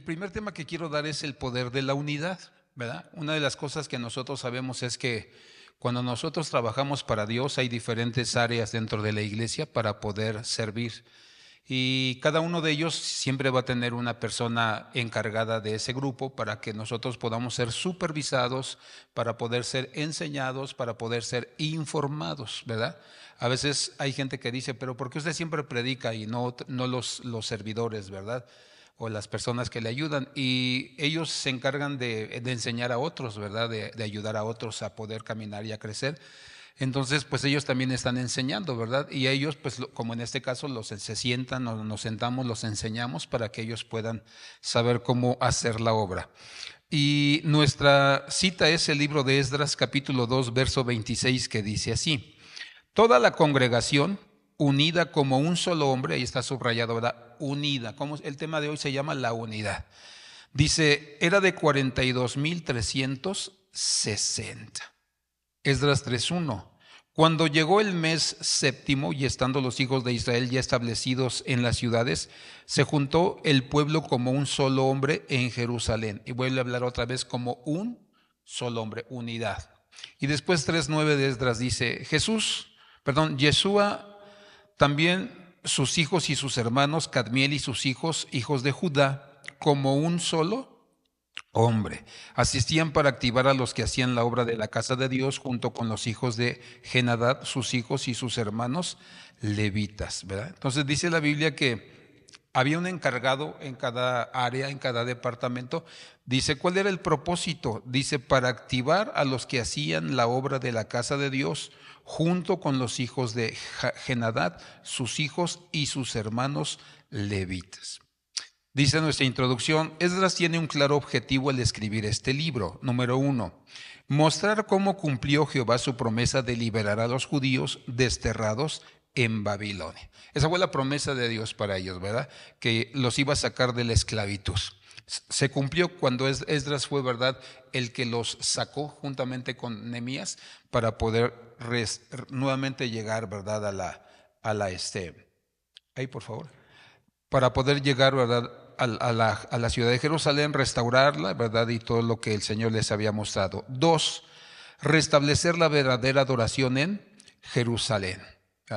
primer tema que quiero dar es el poder de la unidad, ¿verdad? Una de las cosas que nosotros sabemos es que cuando nosotros trabajamos para Dios hay diferentes áreas dentro de la iglesia para poder servir. Y cada uno de ellos siempre va a tener una persona encargada de ese grupo para que nosotros podamos ser supervisados, para poder ser enseñados, para poder ser informados, ¿verdad? A veces hay gente que dice, pero ¿por qué usted siempre predica y no los servidores, ¿verdad? O las personas que le ayudan? Y ellos se encargan de enseñar a otros, ¿verdad? De ayudar a otros a poder caminar y a crecer. Entonces, pues ellos también están enseñando, ¿verdad? Y ellos, pues como en este caso, se sientan, nos sentamos, los enseñamos para que ellos puedan saber cómo hacer la obra. Y nuestra cita es el libro de Esdras, capítulo 2, verso 26, que dice así: toda la congregación, unida como un solo hombre, ahí está subrayado, ¿verdad? Unida, como el tema de hoy se llama la unidad. Dice, era de 42,360. Esdras 3:1. Cuando llegó el mes séptimo y estando los hijos de Israel ya establecidos en las ciudades, se juntó el pueblo como un solo hombre en Jerusalén. Y vuelve a hablar otra vez como un solo hombre, unidad. Y después 3:9 de Esdras dice, Yeshua, también sus hijos y sus hermanos, Cadmiel y sus hijos, hijos de Judá, como un solo hombre, asistían para activar a los que hacían la obra de la casa de Dios junto con los hijos de Jenadad, sus hijos y sus hermanos levitas, ¿verdad? Entonces dice la Biblia que había un encargado en cada área, en cada departamento. Dice, ¿cuál era el propósito? Dice, para activar a los que hacían la obra de la casa de Dios junto con los hijos de Jenadad, sus hijos y sus hermanos levitas. Dice nuestra introducción, Esdras tiene un claro objetivo al escribir este libro. Número 1, mostrar cómo cumplió Jehová su promesa de liberar a los judíos desterrados en Babilonia. Esa fue la promesa de Dios para ellos, ¿verdad? Que los iba a sacar de la esclavitud. Se cumplió cuando Esdras fue, ¿verdad?, el que los sacó juntamente con Nehemías para poder nuevamente llegar, ¿verdad?, ahí por favor, para poder llegar, ¿verdad?, a la ciudad de Jerusalén, restaurarla, ¿verdad?, y todo lo que el Señor les había mostrado. 2, restablecer la verdadera adoración en Jerusalén.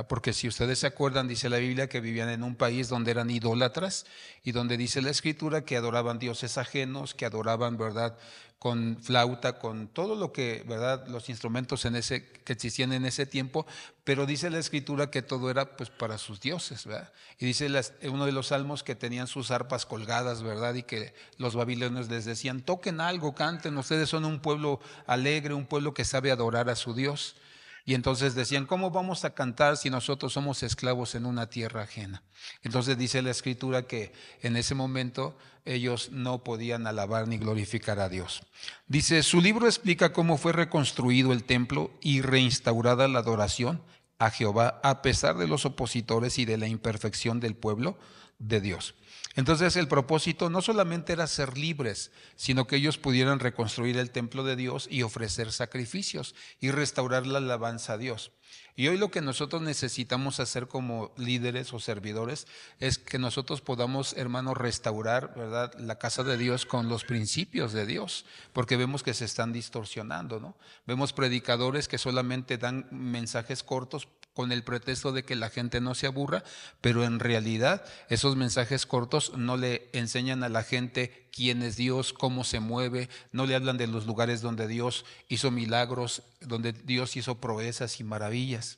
Porque si ustedes se acuerdan, dice la Biblia que vivían en un país donde eran idólatras y donde dice la Escritura que adoraban dioses ajenos, que adoraban, ¿verdad?, con flauta, con todo lo que, ¿verdad?, los instrumentos que existían en ese tiempo, pero dice la Escritura que todo era pues para sus dioses, ¿verdad? Y dice uno de los salmos que tenían sus arpas colgadas, ¿verdad?, y que los babilonios les decían, toquen algo, canten, ustedes son un pueblo alegre, un pueblo que sabe adorar a su Dios. Y entonces decían, ¿cómo vamos a cantar si nosotros somos esclavos en una tierra ajena? Entonces dice la Escritura que en ese momento ellos no podían alabar ni glorificar a Dios. Dice, su libro explica cómo fue reconstruido el templo y reinstaurada la adoración a Jehová a pesar de los opositores y de la imperfección del pueblo de Dios. Entonces el propósito no solamente era ser libres, sino que ellos pudieran reconstruir el templo de Dios y ofrecer sacrificios y restaurar la alabanza a Dios. Y hoy lo que nosotros necesitamos hacer como líderes o servidores es que nosotros podamos, hermanos, restaurar, ¿verdad?, la casa de Dios con los principios de Dios, porque vemos que se están distorsionando, ¿no? Vemos predicadores que solamente dan mensajes cortos con el pretexto de que la gente no se aburra, pero en realidad esos mensajes cortos no le enseñan a la gente quién es Dios, cómo se mueve, no le hablan de los lugares donde Dios hizo milagros, donde Dios hizo proezas y maravillas.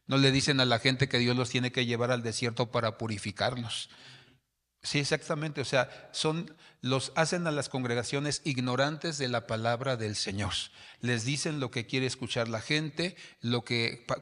No le dicen a la gente que Dios los tiene que llevar al desierto para purificarlos. Sí, exactamente, o sea, los hacen a las congregaciones ignorantes de la palabra del Señor. Les dicen lo que quiere escuchar la gente,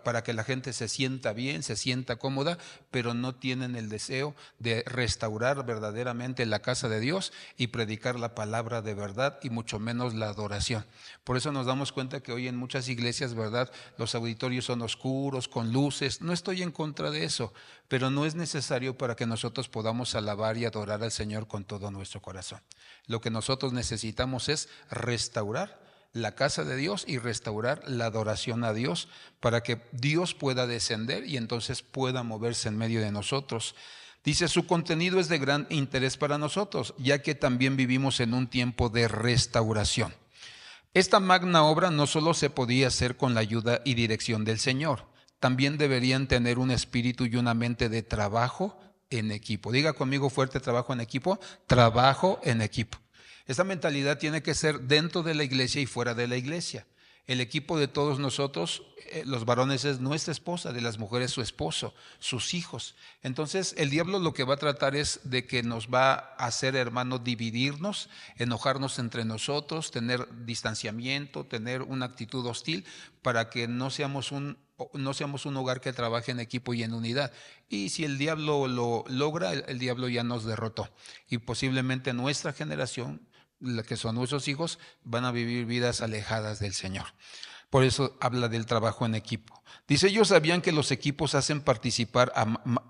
para que la gente se sienta bien, se sienta cómoda, pero no tienen el deseo de restaurar verdaderamente la casa de Dios y predicar la palabra de verdad y mucho menos la adoración. Por eso nos damos cuenta que hoy en muchas iglesias, ¿verdad?, los auditorios son oscuros, con luces. No estoy en contra de eso, pero no es necesario para que nosotros podamos alabar y adorar al Señor con todo nuestro corazón. Lo que nosotros necesitamos es restaurar la casa de Dios y restaurar la adoración a Dios para que Dios pueda descender y entonces pueda moverse en medio de nosotros. Dice, su contenido es de gran interés para nosotros, ya que también vivimos en un tiempo de restauración. Esta magna obra no solo se podía hacer con la ayuda y dirección del Señor, también deberían tener un espíritu y una mente de trabajo en equipo. Diga conmigo fuerte: trabajo en equipo, trabajo en equipo. Esta mentalidad tiene que ser dentro de la iglesia y fuera de la iglesia. El equipo de todos nosotros, los varones, es nuestra esposa, de las mujeres su esposo, sus hijos. Entonces el diablo lo que va a tratar es de que nos va a hacer, hermano, dividirnos, enojarnos entre nosotros, tener distanciamiento, tener una actitud hostil, para que no seamos un hogar que trabaje en equipo y en unidad. Y si el diablo lo logra, el diablo ya nos derrotó. Y posiblemente nuestra generación, que son nuestros hijos, van a vivir vidas alejadas del Señor. Por eso habla del trabajo en equipo. Dice, ellos sabían que los equipos hacen participar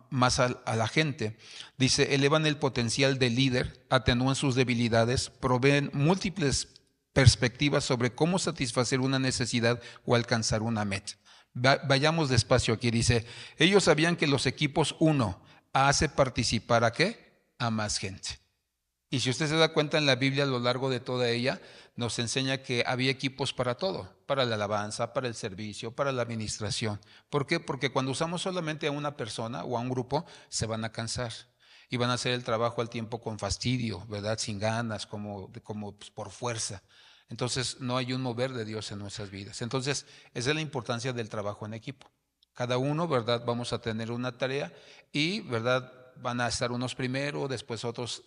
más a la gente. Dice, elevan el potencial del líder, atenúan sus debilidades, proveen múltiples perspectivas sobre cómo satisfacer una necesidad o alcanzar una meta. Vayamos despacio aquí. Dice, ellos sabían que los equipos, hace participar ¿a qué? A más gente. Y si usted se da cuenta, en la Biblia, a lo largo de toda ella, nos enseña que había equipos para todo: para la alabanza, para el servicio, para la administración. ¿Por qué? Porque cuando usamos solamente a una persona o a un grupo, se van a cansar y van a hacer el trabajo al tiempo con fastidio, ¿verdad? Sin ganas, como pues, por fuerza. Entonces no hay un mover de Dios en nuestras vidas. Entonces esa es la importancia del trabajo en equipo. Cada uno, ¿verdad? Vamos a tener una tarea y, ¿verdad?, van a estar unos primero, después otros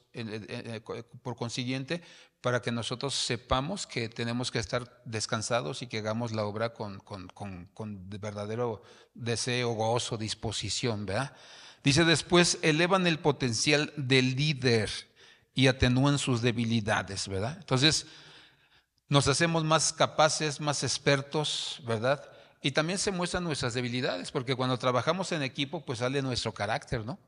por consiguiente, para que nosotros sepamos que tenemos que estar descansados y que hagamos la obra con verdadero deseo, gozo, disposición, ¿verdad? Dice después, elevan el potencial del líder y atenúan sus debilidades, ¿verdad? Entonces nos hacemos más capaces, más expertos, ¿verdad? Y también se muestran nuestras debilidades, porque cuando trabajamos en equipo, pues sale nuestro carácter, ¿no?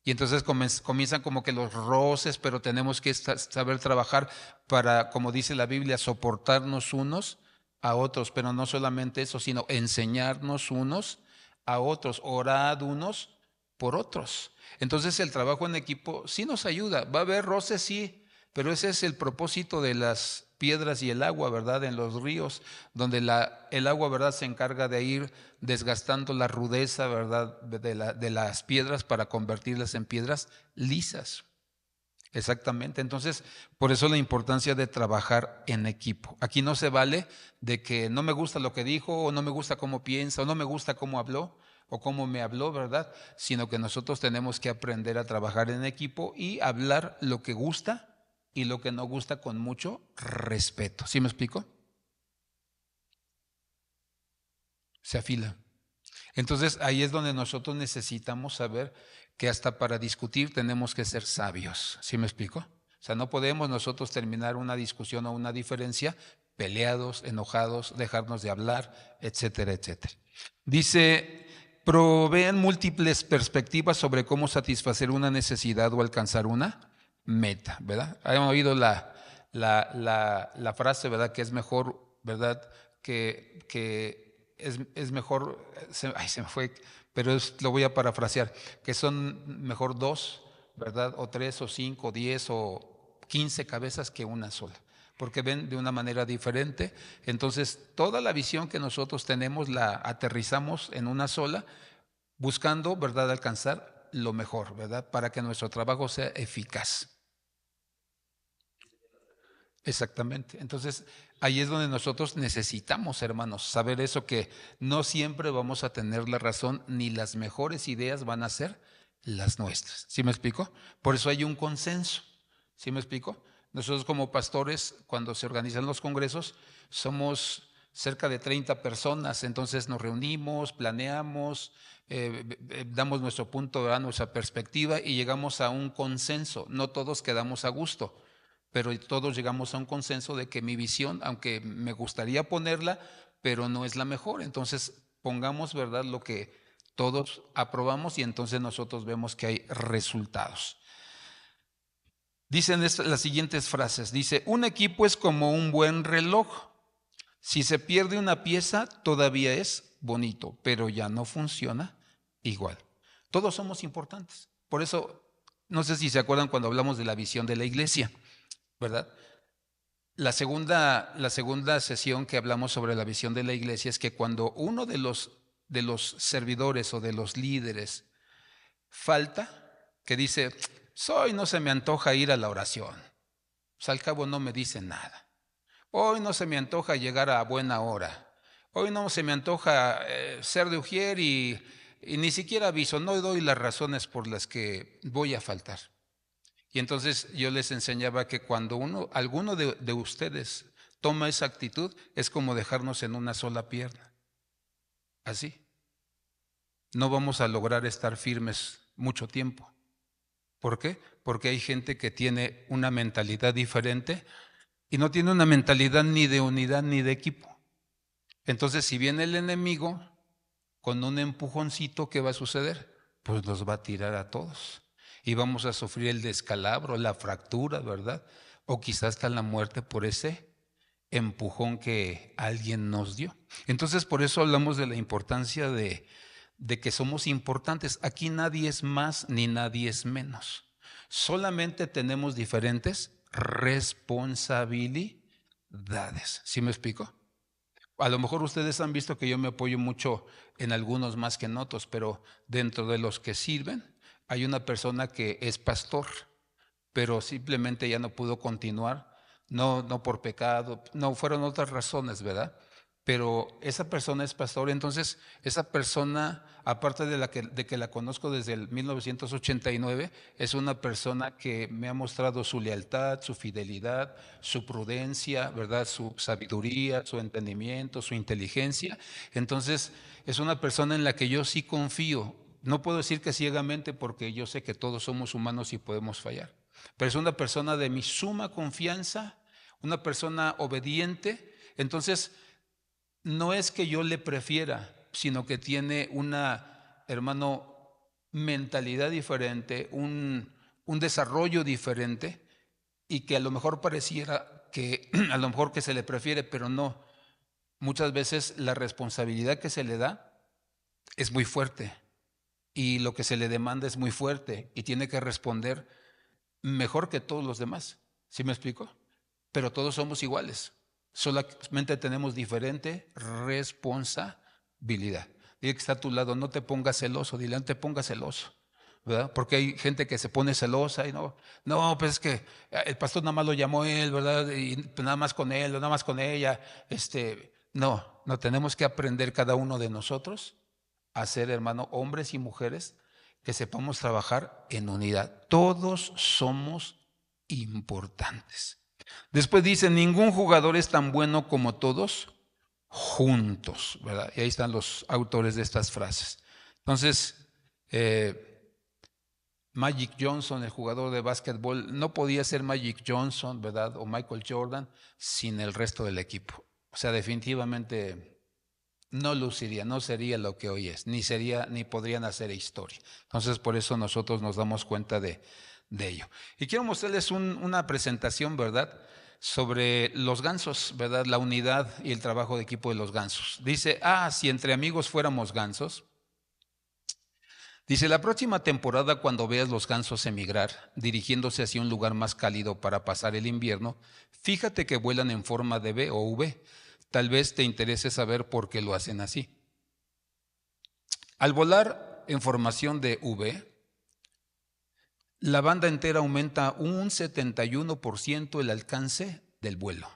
Y entonces comienzan como que los roces, pero tenemos que saber trabajar para, como dice la Biblia, soportarnos unos a otros, pero no solamente eso, sino enseñarnos unos a otros, orad unos por otros. Entonces el trabajo en equipo sí nos ayuda. Va a haber roces, sí, pero ese es el propósito de las piedras y el agua, ¿verdad? En los ríos, donde el agua, ¿verdad?, se encarga de ir desgastando la rudeza, ¿verdad?, de las piedras para convertirlas en piedras lisas. Exactamente. Entonces, por eso la importancia de trabajar en equipo. Aquí no se vale de que no me gusta lo que dijo, o no me gusta cómo piensa, o no me gusta cómo habló, o cómo me habló, ¿verdad? Sino que nosotros tenemos que aprender a trabajar en equipo y hablar lo que gusta y lo que no gusta con mucho respeto. ¿Sí me explico? Se afila. Entonces ahí es donde nosotros necesitamos saber que hasta para discutir tenemos que ser sabios. ¿Sí me explico? O sea, no podemos nosotros terminar una discusión o una diferencia peleados, enojados, dejarnos de hablar, etcétera, etcétera. Dice, proveen múltiples perspectivas sobre cómo satisfacer una necesidad o alcanzar una meta, ¿verdad? Hemos oído la frase, ¿verdad?, que es mejor, ¿verdad?, que es mejor, se me fue, pero lo voy a parafrasear, que son mejor dos, ¿verdad?, o tres, o cinco, o 10, o 15 cabezas que una sola, porque ven de una manera diferente. Entonces toda la visión que nosotros tenemos la aterrizamos en una sola, buscando, ¿verdad?, alcanzar lo mejor, ¿verdad?, para que nuestro trabajo sea eficaz. Exactamente. Entonces, ahí es donde nosotros necesitamos, hermanos, saber eso, que no siempre vamos a tener la razón, ni las mejores ideas van a ser las nuestras. ¿Sí me explico? Por eso hay un consenso. ¿Sí me explico? Nosotros como pastores, cuando se organizan los congresos, somos cerca de 30 personas, entonces nos reunimos, planeamos, damos nuestro punto, nuestra perspectiva y llegamos a un consenso. No todos quedamos a gusto, pero todos llegamos a un consenso de que mi visión, aunque me gustaría ponerla, pero no es la mejor. Entonces pongamos, ¿verdad?, lo que todos aprobamos y entonces nosotros vemos que hay resultados. Dicen las siguientes frases. Dice, un equipo es como un buen reloj. Si se pierde una pieza, todavía es bonito, pero ya no funciona igual. Todos somos importantes. Por eso, no sé si se acuerdan cuando hablamos de la visión de la iglesia, ¿verdad? La segunda sesión que hablamos sobre la visión de la iglesia es que cuando uno de los servidores o de los líderes falta, que dice, hoy no se me antoja ir a la oración, pues al cabo no me dice nada. Hoy no se me antoja llegar a buena hora. Hoy no se me antoja ser de ujier y ni siquiera aviso, no doy las razones por las que voy a faltar. Y entonces yo les enseñaba que cuando alguno de ustedes toma esa actitud, es como dejarnos en una sola pierna. Así. No vamos a lograr estar firmes mucho tiempo. ¿Por qué? Porque hay gente que tiene una mentalidad diferente y no tiene una mentalidad ni de unidad ni de equipo. Entonces, si viene el enemigo con un empujoncito, ¿qué va a suceder? Pues nos va a tirar a todos y vamos a sufrir el descalabro, la fractura, ¿verdad? O quizás hasta la muerte por ese empujón que alguien nos dio. Entonces, por eso hablamos de la importancia de que somos importantes. Aquí nadie es más ni nadie es menos. Solamente tenemos diferentes responsabilidades. ¿Sí me explico? A lo mejor ustedes han visto que yo me apoyo mucho en algunos más que en otros, pero dentro de los que sirven hay una persona que es pastor, pero simplemente ya no pudo continuar, no por pecado, no fueron otras razones, ¿verdad? Pero esa persona es pastor, entonces esa persona, aparte de que la conozco desde el 1989, es una persona que me ha mostrado su lealtad, su fidelidad, su prudencia, ¿verdad? Su sabiduría, su entendimiento, su inteligencia. Entonces es una persona en la que yo sí confío. No puedo decir que ciegamente porque yo sé que todos somos humanos y podemos fallar, pero es una persona de mi suma confianza, una persona obediente. Entonces, no es que yo le prefiera, sino que tiene una, hermano, mentalidad diferente, un desarrollo diferente y que a lo mejor pareciera que a lo mejor que se le prefiere, pero no. Muchas veces la responsabilidad que se le da es muy fuerte y lo que se le demanda es muy fuerte y tiene que responder mejor que todos los demás. ¿Sí me explico? Pero todos somos iguales. Solamente tenemos diferente responsabilidad. Dile que está a tu lado, no te pongas celoso, dile, no te pongas celoso, ¿verdad? Porque hay gente que se pone celosa y no, pues es que el pastor nada más lo llamó él, ¿verdad? Y pues nada más con él, o nada más con ella. No tenemos que aprender cada uno de nosotros a ser, hermano, hombres y mujeres que sepamos trabajar en unidad. Todos somos importantes. Después dice, ningún jugador es tan bueno como todos juntos, ¿verdad? Y ahí están los autores de estas frases. Entonces, Magic Johnson, el jugador de básquetbol, no podía ser Magic Johnson, ¿verdad? O Michael Jordan sin el resto del equipo. O sea, definitivamente no luciría, no sería lo que hoy es, ni podrían hacer historia. Entonces, por eso nosotros nos damos cuenta de ello. Y quiero mostrarles una presentación, ¿verdad? Sobre los gansos, ¿verdad? La unidad y el trabajo de equipo de los gansos. Dice, si entre amigos fuéramos gansos. Dice, la próxima temporada cuando veas los gansos emigrar, dirigiéndose hacia un lugar más cálido para pasar el invierno, fíjate que vuelan en forma de B o V. Tal vez te interese saber por qué lo hacen así. Al volar en formación de V, la banda entera aumenta un 71% el alcance del vuelo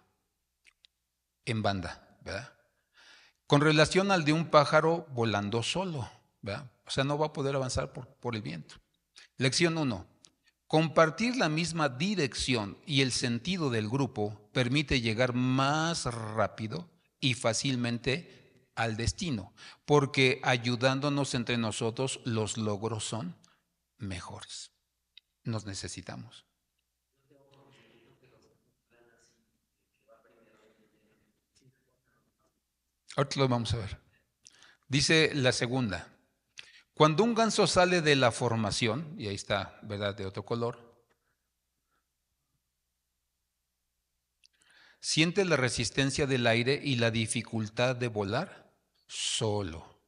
en banda, ¿verdad? Con relación al de un pájaro volando solo, ¿verdad? O sea, no va a poder avanzar por el viento. Lección 1. Compartir la misma dirección y el sentido del grupo permite llegar más rápido y fácilmente al destino, porque ayudándonos entre nosotros los logros son mejores. Nos necesitamos. Ahorita lo vamos a ver. Dice la segunda. Cuando un ganso sale de la formación, y ahí está, ¿verdad?, de otro color, siente la resistencia del aire y la dificultad de volar solo.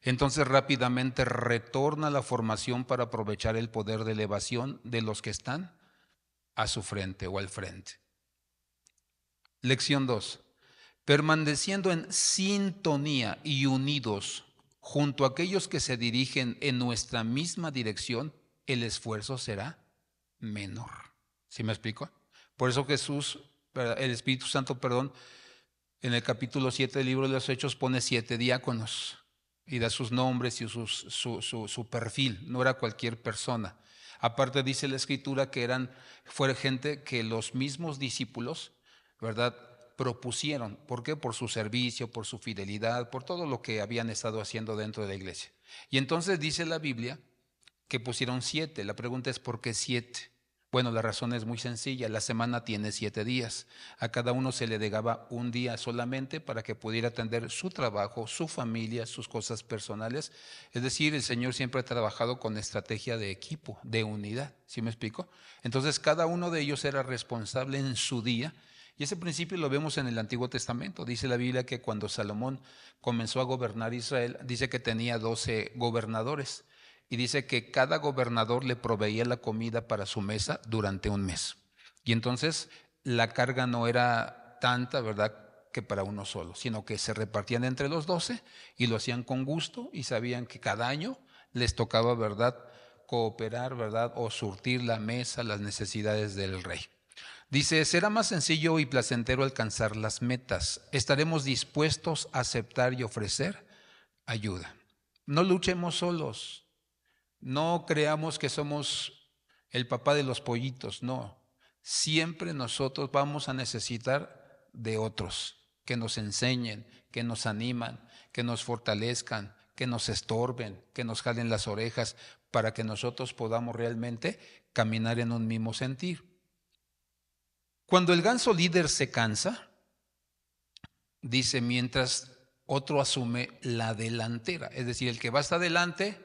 Entonces rápidamente retorna a la formación para aprovechar el poder de elevación de los que están a su frente o al frente. Lección 2. Permaneciendo en sintonía y unidos junto a aquellos que se dirigen en nuestra misma dirección, el esfuerzo será menor. ¿Sí me explico? Por eso Jesús, el Espíritu Santo, perdón, en el capítulo 7 del libro de los Hechos pone 7 diáconos y da sus nombres y su perfil. No era cualquier persona. Aparte dice la Escritura que fue gente que los mismos discípulos, ¿verdad?, propusieron. ¿Por qué? Por su servicio, por su fidelidad, por todo lo que habían estado haciendo dentro de la iglesia. Y entonces dice la Biblia que pusieron 7. La pregunta es ¿por qué 7? Bueno, la razón es muy sencilla. La semana tiene 7 días. A cada uno se le dejaba un día solamente para que pudiera atender su trabajo, su familia, sus cosas personales. Es decir, el Señor siempre ha trabajado con estrategia de equipo, de unidad. ¿Sí me explico? Entonces, cada uno de ellos era responsable en su día. Y ese principio lo vemos en el Antiguo Testamento. Dice la Biblia que cuando Salomón comenzó a gobernar Israel, dice que tenía 12 gobernadores. Y dice que cada gobernador le proveía la comida para su mesa durante un mes. Y entonces la carga no era tanta, ¿verdad?, que para uno solo, sino que se repartían entre los 12 y lo hacían con gusto y sabían que cada año les tocaba, ¿verdad?, cooperar, ¿verdad?, o surtir la mesa, las necesidades del rey. Dice, será más sencillo y placentero alcanzar las metas. Estaremos dispuestos a aceptar y ofrecer ayuda. No luchemos solos. No creamos que somos el papá de los pollitos, no. Siempre nosotros vamos a necesitar de otros que nos enseñen, que nos animan, que nos fortalezcan, que nos estorben, que nos jalen las orejas para que nosotros podamos realmente caminar en un mismo sentir. Cuando el ganso líder se cansa, dice, mientras otro asume la delantera, es decir, el que va hasta adelante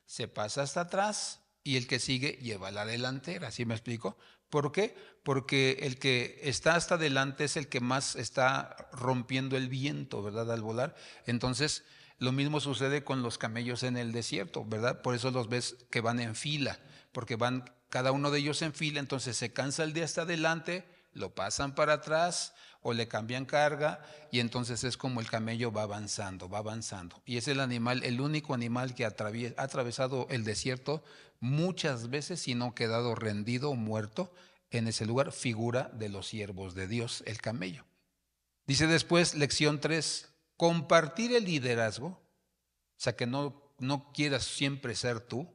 se pasa hasta atrás y el que sigue lleva la delantera. ¿Sí me explico? ¿Por qué? Porque el que está hasta adelante es el que más está rompiendo el viento, ¿verdad?, al volar. Entonces, lo mismo sucede con los camellos en el desierto, ¿verdad? Por eso los ves que van en fila, porque van cada uno de ellos en fila, entonces se cansa el de hasta adelante, lo pasan para atrás o le cambian carga y entonces es como el camello va avanzando, va avanzando. Y es el animal, el único animal que ha atravesado el desierto muchas veces y no ha quedado rendido o muerto en ese lugar, figura de los siervos de Dios, el camello. Dice después, lección 3, compartir el liderazgo, o sea que no quieras siempre ser tú,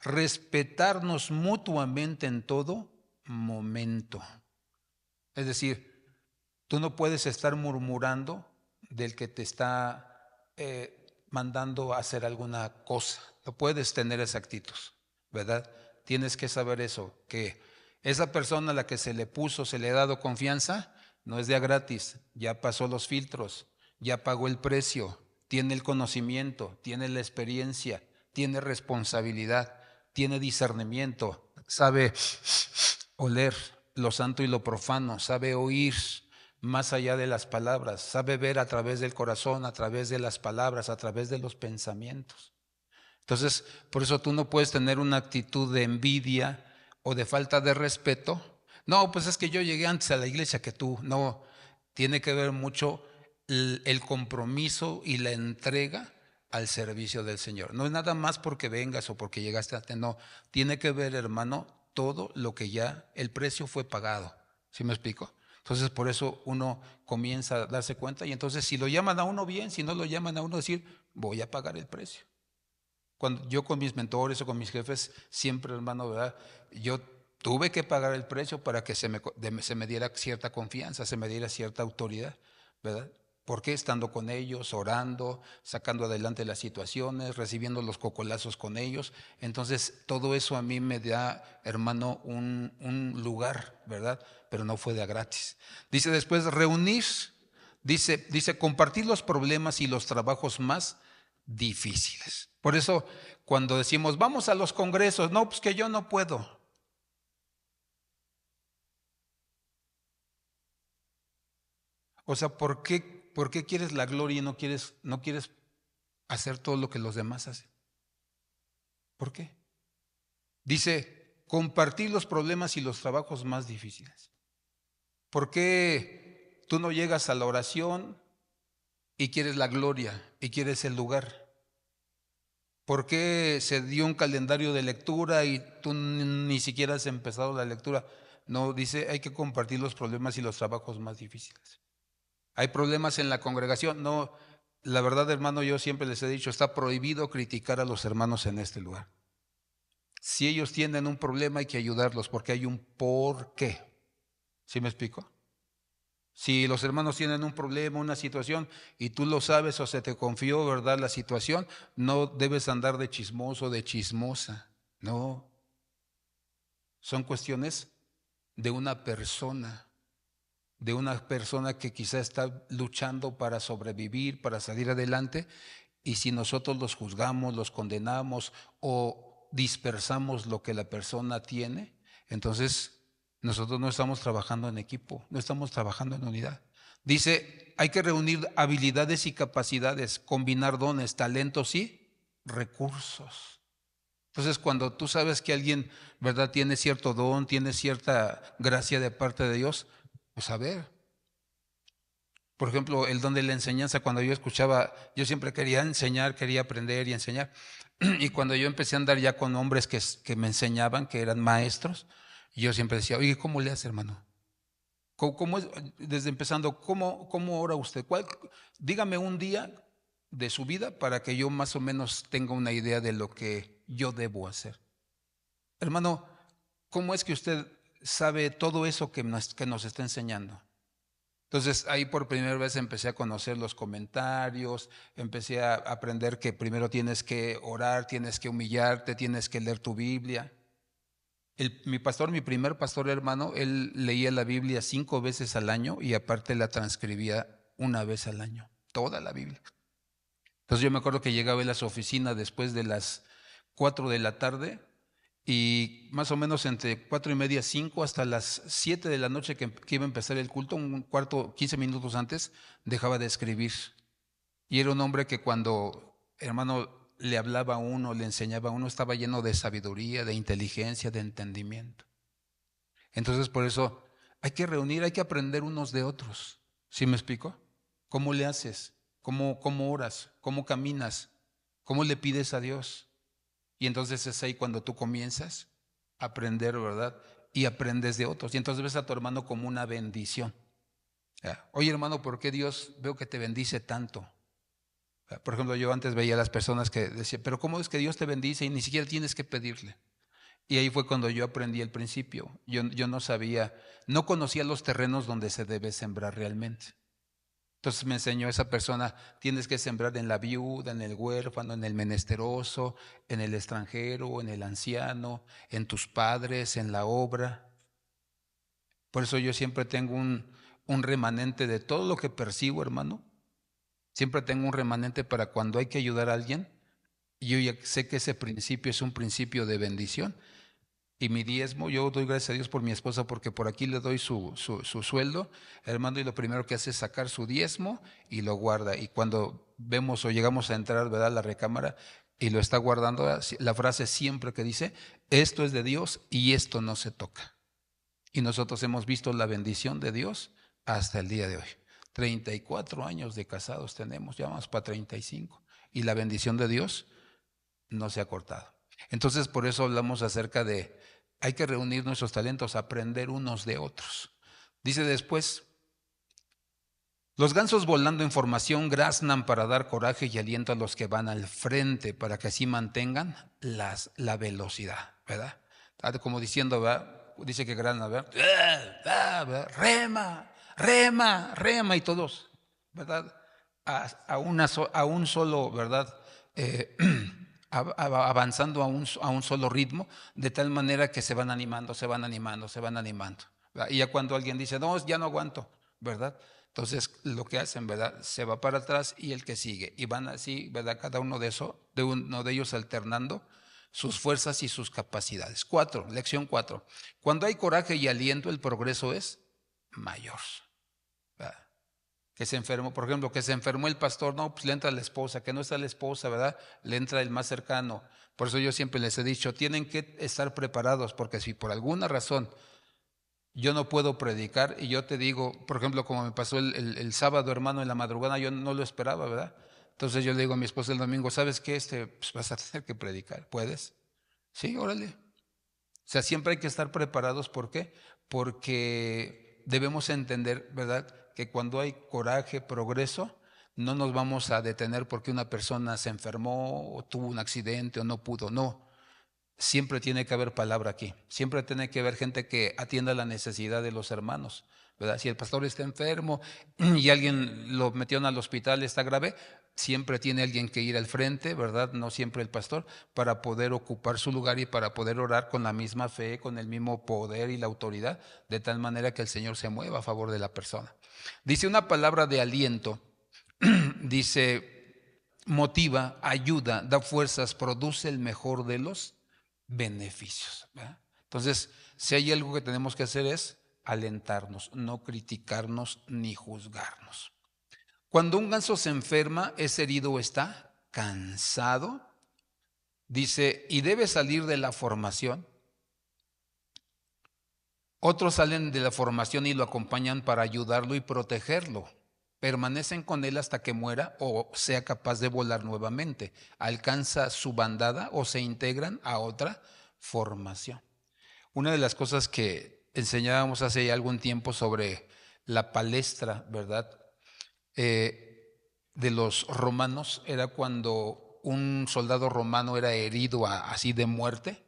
respetarnos mutuamente en todo momento. Es decir, tú no puedes estar murmurando del que te está mandando a hacer alguna cosa. No puedes tener esa actitud, ¿verdad? Tienes que saber eso, que esa persona a la que se le puso, se le ha dado confianza, no es de a gratis, ya pasó los filtros, ya pagó el precio, tiene el conocimiento, tiene la experiencia, tiene responsabilidad, tiene discernimiento, sabe oler lo santo y lo profano, sabe oír más allá de las palabras, sabe ver a través del corazón, a través de las palabras, a través de los pensamientos. Entonces, por eso tú no puedes tener una actitud de envidia o de falta de respeto. No, pues es que yo llegué antes a la iglesia que tú. No, tiene que ver mucho el compromiso y la entrega al servicio del Señor. No es nada más porque vengas o porque llegaste antes, no. Tiene que ver, hermano, todo lo que ya, el precio fue pagado. ¿Sí me explico? Entonces por eso uno comienza a darse cuenta y entonces si lo llaman a uno bien, si no lo llaman a uno decir, voy a pagar el precio. Cuando yo con mis mentores o con mis jefes, siempre, hermano, ¿verdad? Yo tuve que pagar el precio para que se me diera cierta confianza, se me diera cierta autoridad, ¿verdad? Porque estando con ellos, orando, sacando adelante las situaciones, recibiendo los cocolazos con ellos, entonces todo eso a mí me da, hermano, un lugar, ¿verdad? Pero no fue de a gratis. Dice después, reunir, dice compartir los problemas y los trabajos más difíciles. Por eso, cuando decimos, vamos a los congresos, no, pues que yo no puedo. O sea, ¿por qué quieres la gloria y no quieres hacer todo lo que los demás hacen. ¿Por qué? Dice, compartir los problemas y los trabajos más difíciles. ¿Por qué tú no llegas a la oración y quieres la gloria y quieres el lugar? ¿Por qué se dio un calendario de lectura y tú ni siquiera has empezado la lectura? No, dice, hay que compartir los problemas y los trabajos más difíciles. ¿Hay problemas en la congregación? No, la verdad, hermano, yo siempre les he dicho, está prohibido criticar a los hermanos en este lugar. Si ellos tienen un problema hay que ayudarlos porque hay un por qué. ¿Sí me explico? Si los hermanos tienen un problema, una situación, y tú lo sabes o se te confió, ¿verdad?, la situación, no debes andar de chismoso, de chismosa. No. Son cuestiones de una persona que quizá está luchando para sobrevivir, para salir adelante, y si nosotros los juzgamos, los condenamos o dispersamos lo que la persona tiene, entonces nosotros no estamos trabajando en equipo, no estamos trabajando en unidad. Dice, hay que reunir habilidades y capacidades, combinar dones, talentos y recursos. Entonces, cuando tú sabes que alguien, ¿verdad?, tiene cierto don, tiene cierta gracia de parte de Dios, pues a ver. Por ejemplo, el don de la enseñanza, cuando yo escuchaba, yo siempre quería enseñar, quería aprender y enseñar. Y cuando yo empecé a andar ya con hombres que me enseñaban, que eran maestros, yo siempre decía, oye, ¿cómo le hace, hermano? ¿Cómo es? Desde empezando, ¿cómo ora usted? Dígame un día de su vida para que yo más o menos tenga una idea de lo que yo debo hacer. Hermano, ¿cómo es que usted sabe todo eso que nos está enseñando? Entonces ahí por primera vez empecé a conocer los comentarios, empecé a aprender que primero tienes que orar, tienes que humillarte, tienes que leer tu Biblia. Mi primer pastor, hermano, él leía la Biblia 5 veces al año y aparte la transcribía una vez al año, toda la Biblia. Entonces yo me acuerdo que llegaba él a su oficina después de las 4 de la tarde y más o menos entre 4:30, 5 hasta las 7 de la noche que iba a empezar el culto, un cuarto, 15 minutos antes, dejaba de escribir. Y era un hombre que cuando, hermano, le hablaba a uno, le enseñaba a uno, estaba lleno de sabiduría, de inteligencia, de entendimiento. Entonces por eso hay que reunir, hay que aprender unos de otros. ¿Sí me explico? ¿Cómo le haces? ¿Cómo oras? ¿Cómo caminas? ¿Cómo le pides a Dios? Y entonces es ahí cuando tú comienzas a aprender, ¿verdad? Y aprendes de otros. Y entonces ves a tu hermano como una bendición. Oye, hermano, ¿por qué Dios veo que te bendice tanto? Por ejemplo, yo antes veía a las personas que decían, pero ¿cómo es que Dios te bendice y ni siquiera tienes que pedirle? Y ahí fue cuando yo aprendí el principio. Yo no sabía, no conocía los terrenos donde se debe sembrar realmente. Entonces me enseñó esa persona, tienes que sembrar en la viuda, en el huérfano, en el menesteroso, en el extranjero, en el anciano, en tus padres, en la obra. Por eso yo siempre tengo un remanente de todo lo que percibo, hermano. Siempre tengo un remanente para cuando hay que ayudar a alguien. Y yo ya sé que ese principio es un principio de bendición. Y mi diezmo, yo doy gracias a Dios por mi esposa porque por aquí le doy su sueldo, hermano, y lo primero que hace es sacar su diezmo y lo guarda. Y cuando vemos o llegamos a entrar, ¿verdad?, a la recámara y lo está guardando, la frase siempre que dice, esto es de Dios y esto no se toca. Y nosotros hemos visto la bendición de Dios hasta el día de hoy. 34 años de casados tenemos, ya vamos para 35. Y la bendición de Dios no se ha cortado. Entonces, por eso hablamos acerca de, hay que reunir nuestros talentos, aprender unos de otros. Dice después, los gansos volando en formación graznan para dar coraje y aliento a los que van al frente, para que así mantengan la velocidad, ¿verdad? Como diciendo, ¿verdad? Dice que graznan, ¿verdad? Rema, rema, rema, y todos, ¿verdad? A un solo, ¿verdad? Avanzando a un solo ritmo, de tal manera que se van animando, se van animando, se van animando. ¿Verdad? Y ya cuando alguien dice, no, ya no aguanto, ¿verdad? Entonces lo que hacen, ¿verdad? Se va para atrás y el que sigue. Y van así, ¿verdad? Cada uno de ellos alternando sus fuerzas y sus capacidades. Lección 4. Cuando hay coraje y aliento, el progreso es mayor. ¿Verdad? Que se enfermó, por ejemplo, que se enfermó el pastor, no, pues le entra la esposa, que no está la esposa, ¿verdad? Le entra el más cercano. Por eso yo siempre les he dicho, tienen que estar preparados, porque si por alguna razón yo no puedo predicar y yo te digo, por ejemplo, como me pasó el sábado, hermano, en la madrugada, yo no lo esperaba, ¿verdad? Entonces yo le digo a mi esposa el domingo, ¿sabes qué? Pues vas a tener que predicar, ¿puedes? Sí, órale. O sea, siempre hay que estar preparados. ¿Por qué? Porque debemos entender, ¿verdad?, que cuando hay coraje, progreso, no nos vamos a detener porque una persona se enfermó o tuvo un accidente o no pudo. No, siempre tiene que haber palabra aquí. Siempre tiene que haber gente que atienda la necesidad de los hermanos, ¿verdad? Si el pastor está enfermo y alguien lo metieron al hospital, está grave, siempre tiene alguien que ir al frente, ¿verdad? No siempre el pastor, para poder ocupar su lugar y para poder orar con la misma fe, con el mismo poder y la autoridad, de tal manera que el Señor se mueva a favor de la persona. Dice una palabra de aliento, dice, motiva, ayuda, da fuerzas, produce el mejor de los beneficios, ¿verdad? Entonces, si hay algo que tenemos que hacer es alentarnos, no criticarnos ni juzgarnos. Cuando un ganso se enferma, es herido o está cansado, dice, y debe salir de la formación. Otros salen de la formación y lo acompañan para ayudarlo y protegerlo. Permanecen con él hasta que muera o sea capaz de volar nuevamente. Alcanza su bandada o se integran a otra formación. Una de las cosas que enseñábamos hace ya algún tiempo sobre la palestra, ¿verdad? De los romanos era cuando un soldado romano era herido así de muerte,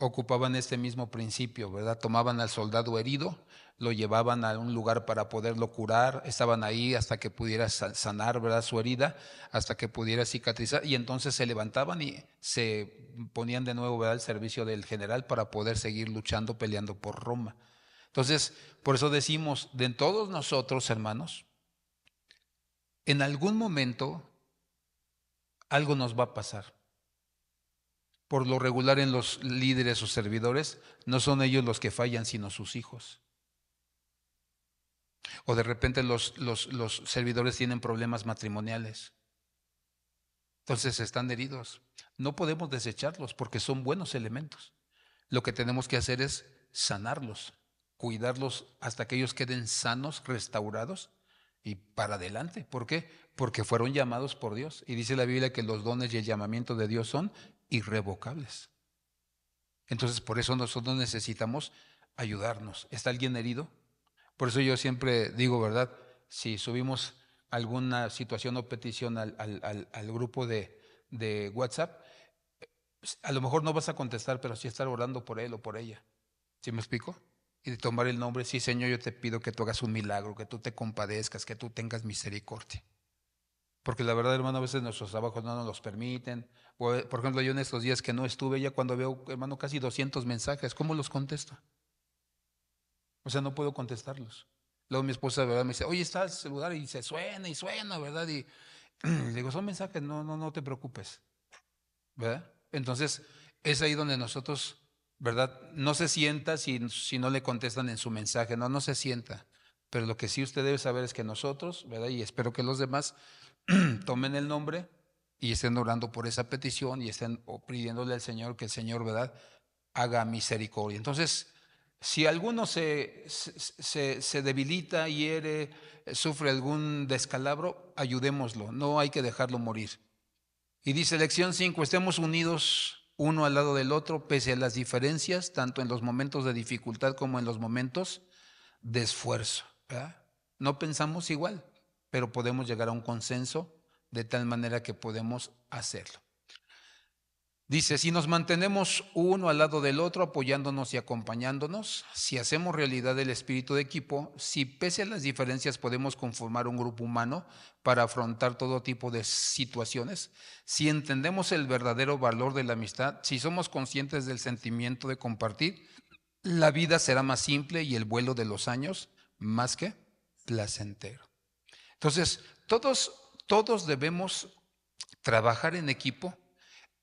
ocupaban este mismo principio, ¿verdad? Tomaban al soldado herido, lo llevaban a un lugar para poderlo curar, estaban ahí hasta que pudiera sanar, ¿verdad?, su herida, hasta que pudiera cicatrizar, y entonces se levantaban y se ponían de nuevo, ¿verdad?, al servicio del general para poder seguir luchando, peleando por Roma. Entonces, por eso decimos, de todos nosotros, hermanos, en algún momento algo nos va a pasar. Por lo regular en los líderes o servidores, no son ellos los que fallan, sino sus hijos. O de repente los servidores tienen problemas matrimoniales. Entonces están heridos. No podemos desecharlos porque son buenos elementos. Lo que tenemos que hacer es sanarlos, cuidarlos hasta que ellos queden sanos, restaurados y para adelante. ¿Por qué? Porque fueron llamados por Dios. Y dice la Biblia que los dones y el llamamiento de Dios son irrevocables. Entonces, por eso nosotros necesitamos ayudarnos. ¿Está alguien herido? Por eso yo siempre digo, ¿verdad? Si subimos alguna situación o petición al grupo de WhatsApp, pues, a lo mejor no vas a contestar, pero sí estar orando por él o por ella. ¿Sí me explico? Y de tomar el nombre, sí, Señor, yo te pido que tú hagas un milagro, que tú te compadezcas, que tú tengas misericordia. Porque la verdad, hermano, a veces nuestros trabajos no nos los permiten. Por ejemplo, yo en estos días que no estuve, ya cuando veo, hermano, casi 200 mensajes, ¿cómo los contesto? O sea, no puedo contestarlos. Luego mi esposa, ¿verdad?, me dice, oye, está el celular y se suena y suena, ¿verdad? Y le digo, son mensajes, no te preocupes, ¿verdad? Entonces, es ahí donde nosotros, ¿verdad? No se sienta si no le contestan en su mensaje, no se sienta. Pero lo que sí usted debe saber es que nosotros, ¿verdad? Y espero que los demás tomen el nombre y estén orando por esa petición y estén pidiéndole al Señor que el Señor, ¿verdad?, haga misericordia. Entonces, si alguno se debilita, hiere, sufre algún descalabro, ayudémoslo, no hay que dejarlo morir. Y dice lección 5, estemos unidos uno al lado del otro, pese a las diferencias, tanto en los momentos de dificultad como en los momentos de esfuerzo, ¿verdad? No pensamos igual, pero podemos llegar a un consenso de tal manera que podemos hacerlo. Dice, si nos mantenemos uno al lado del otro, apoyándonos y acompañándonos, si hacemos realidad el espíritu de equipo, si pese a las diferencias podemos conformar un grupo humano para afrontar todo tipo de situaciones, si entendemos el verdadero valor de la amistad, si somos conscientes del sentimiento de compartir, la vida será más simple y el vuelo de los años más que placentero. Entonces, todos debemos trabajar en equipo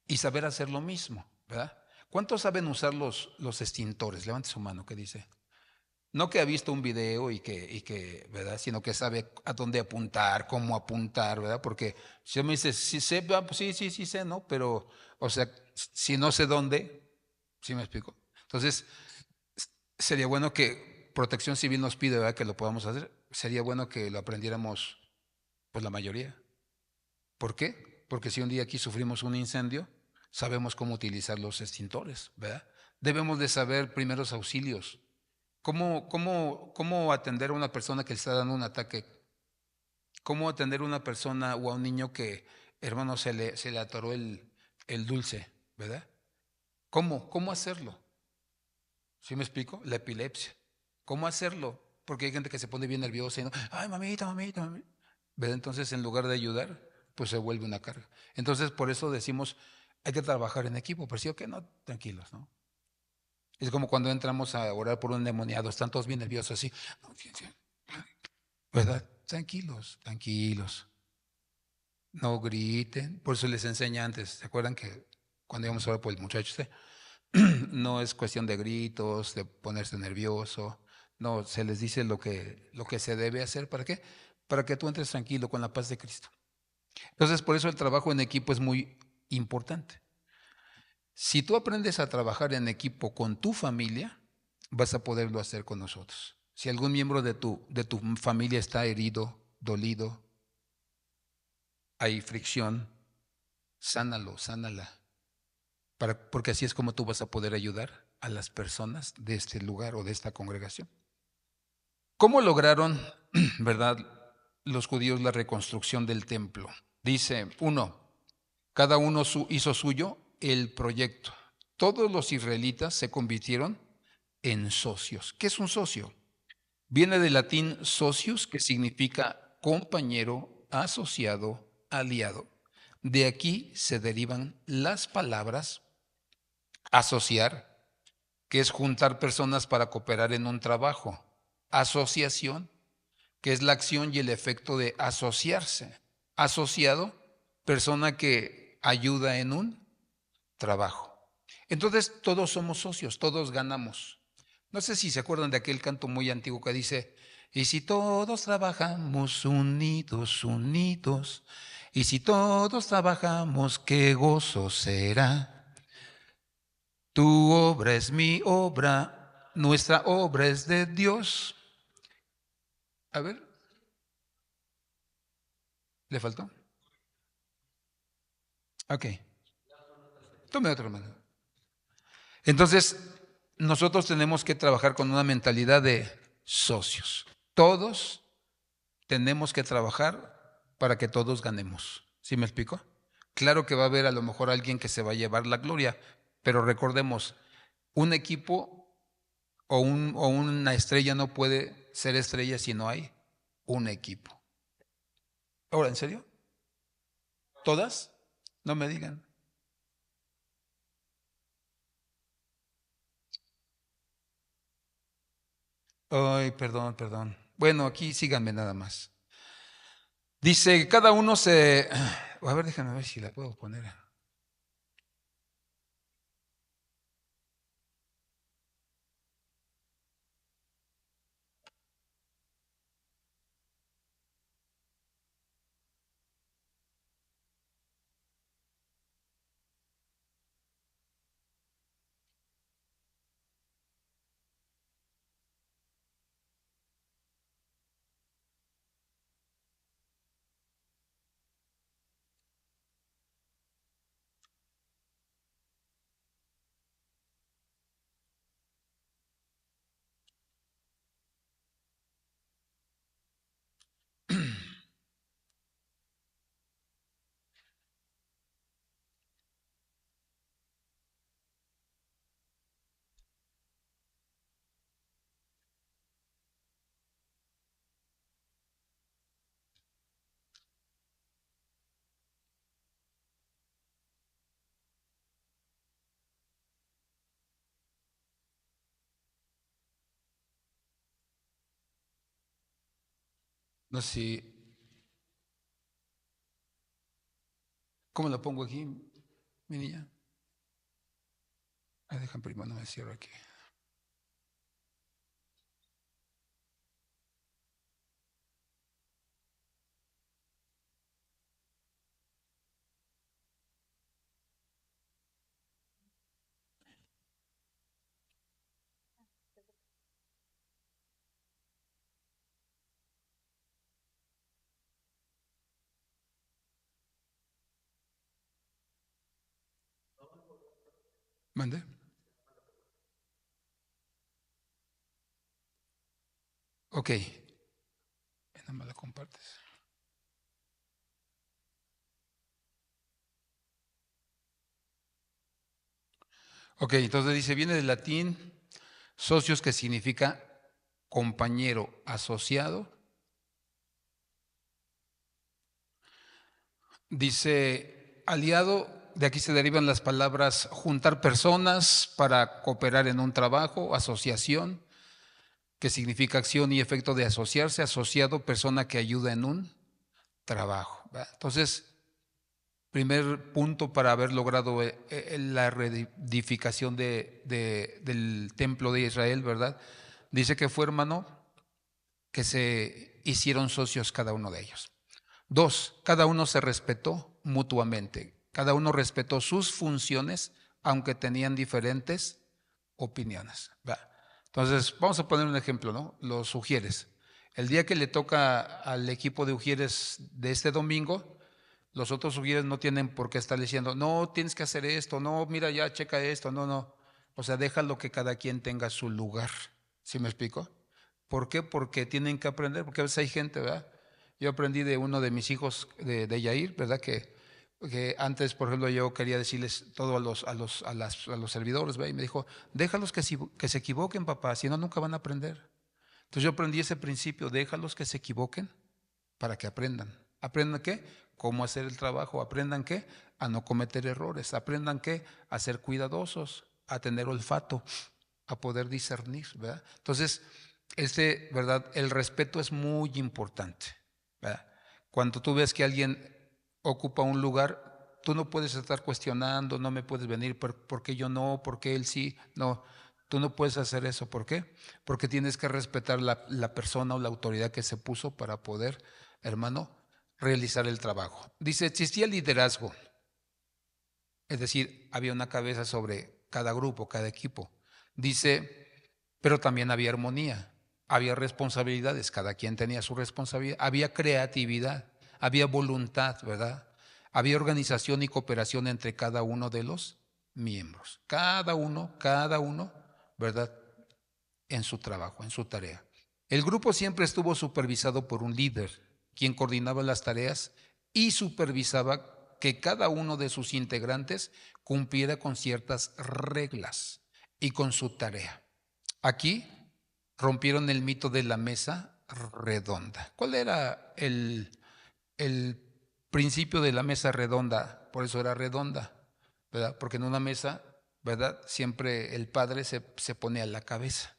y saber hacer lo mismo, ¿verdad? ¿Cuántos saben usar los extintores? Levante su mano, ¿qué dice? No que ha visto un video ¿verdad? Sino que sabe a dónde apuntar, cómo apuntar, ¿verdad? Porque si me dice, sí sé, pues sí, sí, sí sé, ¿no? Pero, o sea, si no sé dónde, ¿sí me explico? Entonces, sería bueno que Protección Civil nos pide, ¿verdad? Que lo podamos hacer. Sería bueno que lo aprendiéramos, pues la mayoría. ¿Por qué? Porque si un día aquí sufrimos un incendio, sabemos cómo utilizar los extintores, ¿verdad? Debemos de saber primeros auxilios. ¿Cómo atender a una persona que le está dando un ataque? ¿Cómo atender a una persona o a un niño que, hermano, se le atoró el dulce, ¿verdad? ¿Cómo hacerlo? ¿Sí me explico? La epilepsia. ¿Cómo hacerlo? Porque hay gente que se pone bien nerviosa y no, ay, mamita, mamita, mamita. ¿Verdad? Entonces, en lugar de ayudar, pues se vuelve una carga. Entonces, por eso decimos, hay que trabajar en equipo, pero sí o que no, tranquilos, ¿no? Es como cuando entramos a orar por un endemoniado, están todos bien nerviosos así, ¿verdad? Tranquilos, tranquilos, no griten. Por eso les enseña antes, ¿se acuerdan que cuando íbamos a orar por el muchacho este? No es cuestión de gritos, de ponerse nervioso, no, se les dice lo que se debe hacer, ¿para qué? Para que tú entres tranquilo con la paz de Cristo. Entonces, por eso el trabajo en equipo es muy importante. Si tú aprendes a trabajar en equipo con tu familia, vas a poderlo hacer con nosotros. Si algún miembro de tu familia está herido, dolido, hay fricción, sánalo, sánala, porque así es como tú vas a poder ayudar a las personas de este lugar o de esta congregación. ¿Cómo lograron, verdad, los judíos la reconstrucción del templo? Dice, cada uno hizo suyo el proyecto. Todos los israelitas se convirtieron en socios. ¿Qué es un socio? Viene del latín socius, que significa compañero, asociado, aliado. De aquí se derivan las palabras asociar, que es juntar personas para cooperar en un trabajo. Asociación, que es la acción y el efecto de asociarse. Asociado, persona que ayuda en un trabajo. Entonces todos somos socios, todos ganamos. No sé si se acuerdan de aquel canto muy antiguo que dice, y si todos trabajamos unidos, unidos, y si todos trabajamos, qué gozo será. Tu obra es mi obra, nuestra obra es de Dios. A ver, ¿le faltó? Ok, tome otra mano. Entonces, nosotros tenemos que trabajar con una mentalidad de socios. Todos tenemos que trabajar para que todos ganemos. ¿Sí me explico? Claro que va a haber a lo mejor alguien que se va a llevar la gloria, pero recordemos, un equipo o una estrella no puede ser estrella si no hay un equipo. Ahora, ¿en serio? ¿Todas? No me digan. Ay, perdón, perdón. Bueno, aquí síganme nada más. Dice, cada uno se... A ver, déjame ver si la puedo poner. No sé si... ¿Cómo la pongo aquí, mi niña? Ah, dejan primero, no me cierro aquí. Mande. Ok. No me la compartes. Ok, entonces dice, viene del latín socios, que significa compañero, asociado. Dice aliado, de aquí se derivan las palabras juntar personas para cooperar en un trabajo, asociación, que significa acción y efecto de asociarse, asociado, persona que ayuda en un trabajo. ¿Va? Entonces, primer punto para haber logrado la reedificación del templo de Israel, ¿verdad? Dice que fue, hermano, que se hicieron socios cada uno de ellos. Dos, cada uno se respetó mutuamente. Cada uno respetó sus funciones, aunque tenían diferentes opiniones. ¿Va? Entonces, vamos a poner un ejemplo, ¿no? Los ujieres. El día que le toca al equipo de ujieres de este domingo, los otros ujieres no tienen por qué estar diciendo, no, tienes que hacer esto, no, mira ya, checa esto, no, no. O sea, déjalo que cada quien tenga su lugar. ¿Sí me explico? ¿Por qué? Porque tienen que aprender, porque a veces hay gente, ¿verdad? Yo aprendí de uno de mis hijos, de Yair, ¿verdad? Que antes, por ejemplo, yo quería decirles todo a los servidores, ¿verdad? Y me dijo, déjalos que se equivoquen, papá, si no, nunca van a aprender. Entonces yo aprendí ese principio, déjalos que se equivoquen para que aprendan. ¿Aprendan qué? Cómo hacer el trabajo. ¿Aprendan qué? A no cometer errores. ¿Aprendan qué? A ser cuidadosos, a tener olfato, a poder discernir, ¿verdad? Entonces, ¿verdad? El respeto es muy importante, ¿verdad? Cuando tú ves que alguien ocupa un lugar, tú no puedes estar cuestionando, no me puedes venir, ¿por qué yo no? ¿Por qué él sí? No, tú no puedes hacer eso. ¿Por qué? Porque tienes que respetar la persona o la autoridad que se puso para poder, hermano, realizar el trabajo. Dice, existía liderazgo, es decir, había una cabeza sobre cada grupo, cada equipo. Dice, pero también había armonía, había responsabilidades, cada quien tenía su responsabilidad, había creatividad, había voluntad, ¿verdad? Había organización y cooperación entre cada uno de los miembros. Cada uno, ¿verdad? En su trabajo, en su tarea. El grupo siempre estuvo supervisado por un líder, quien coordinaba las tareas y supervisaba que cada uno de sus integrantes cumpliera con ciertas reglas y con su tarea. Aquí rompieron el mito de la mesa redonda. ¿Cuál era el principio de la mesa redonda? Por eso era redonda, ¿verdad? Porque en una mesa, ¿verdad? Siempre el padre se pone a la cabeza.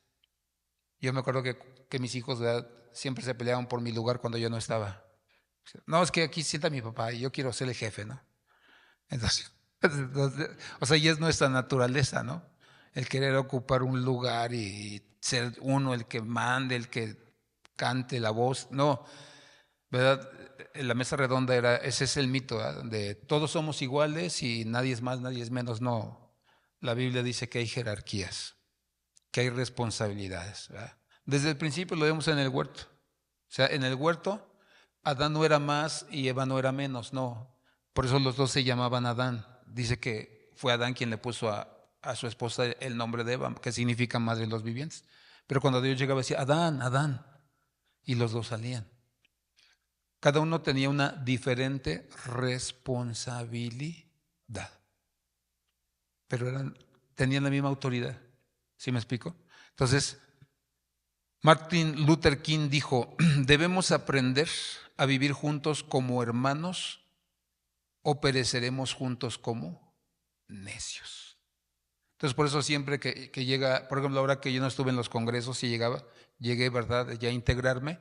Yo me acuerdo que mis hijos, ¿verdad? Siempre se peleaban por mi lugar cuando yo no estaba. No, es que aquí sienta mi papá y yo quiero ser el jefe, ¿no? Entonces, o sea, y es nuestra naturaleza, ¿no? El querer ocupar un lugar y ser uno el que mande, el que cante la voz. No, ¿verdad? La mesa redonda ese es el mito, ¿verdad? Donde todos somos iguales y nadie es más, nadie es menos. No, la Biblia dice que hay jerarquías, que hay responsabilidades, ¿verdad? Desde el principio lo vemos en el huerto. O sea, en el huerto, Adán no era más y Eva no era menos, no. Por eso los dos se llamaban Adán. Dice que fue Adán quien le puso a su esposa el nombre de Eva, que significa madre de los vivientes. Pero cuando Dios llegaba decía, Adán, Adán, y los dos salían. Cada uno tenía una diferente responsabilidad, pero tenían la misma autoridad. ¿Sí me explico? Entonces, Martin Luther King dijo, debemos aprender a vivir juntos como hermanos o pereceremos juntos como necios. Entonces, por eso siempre que llega, por ejemplo, ahora que yo no estuve en los congresos y llegué, ¿verdad?, ya a integrarme,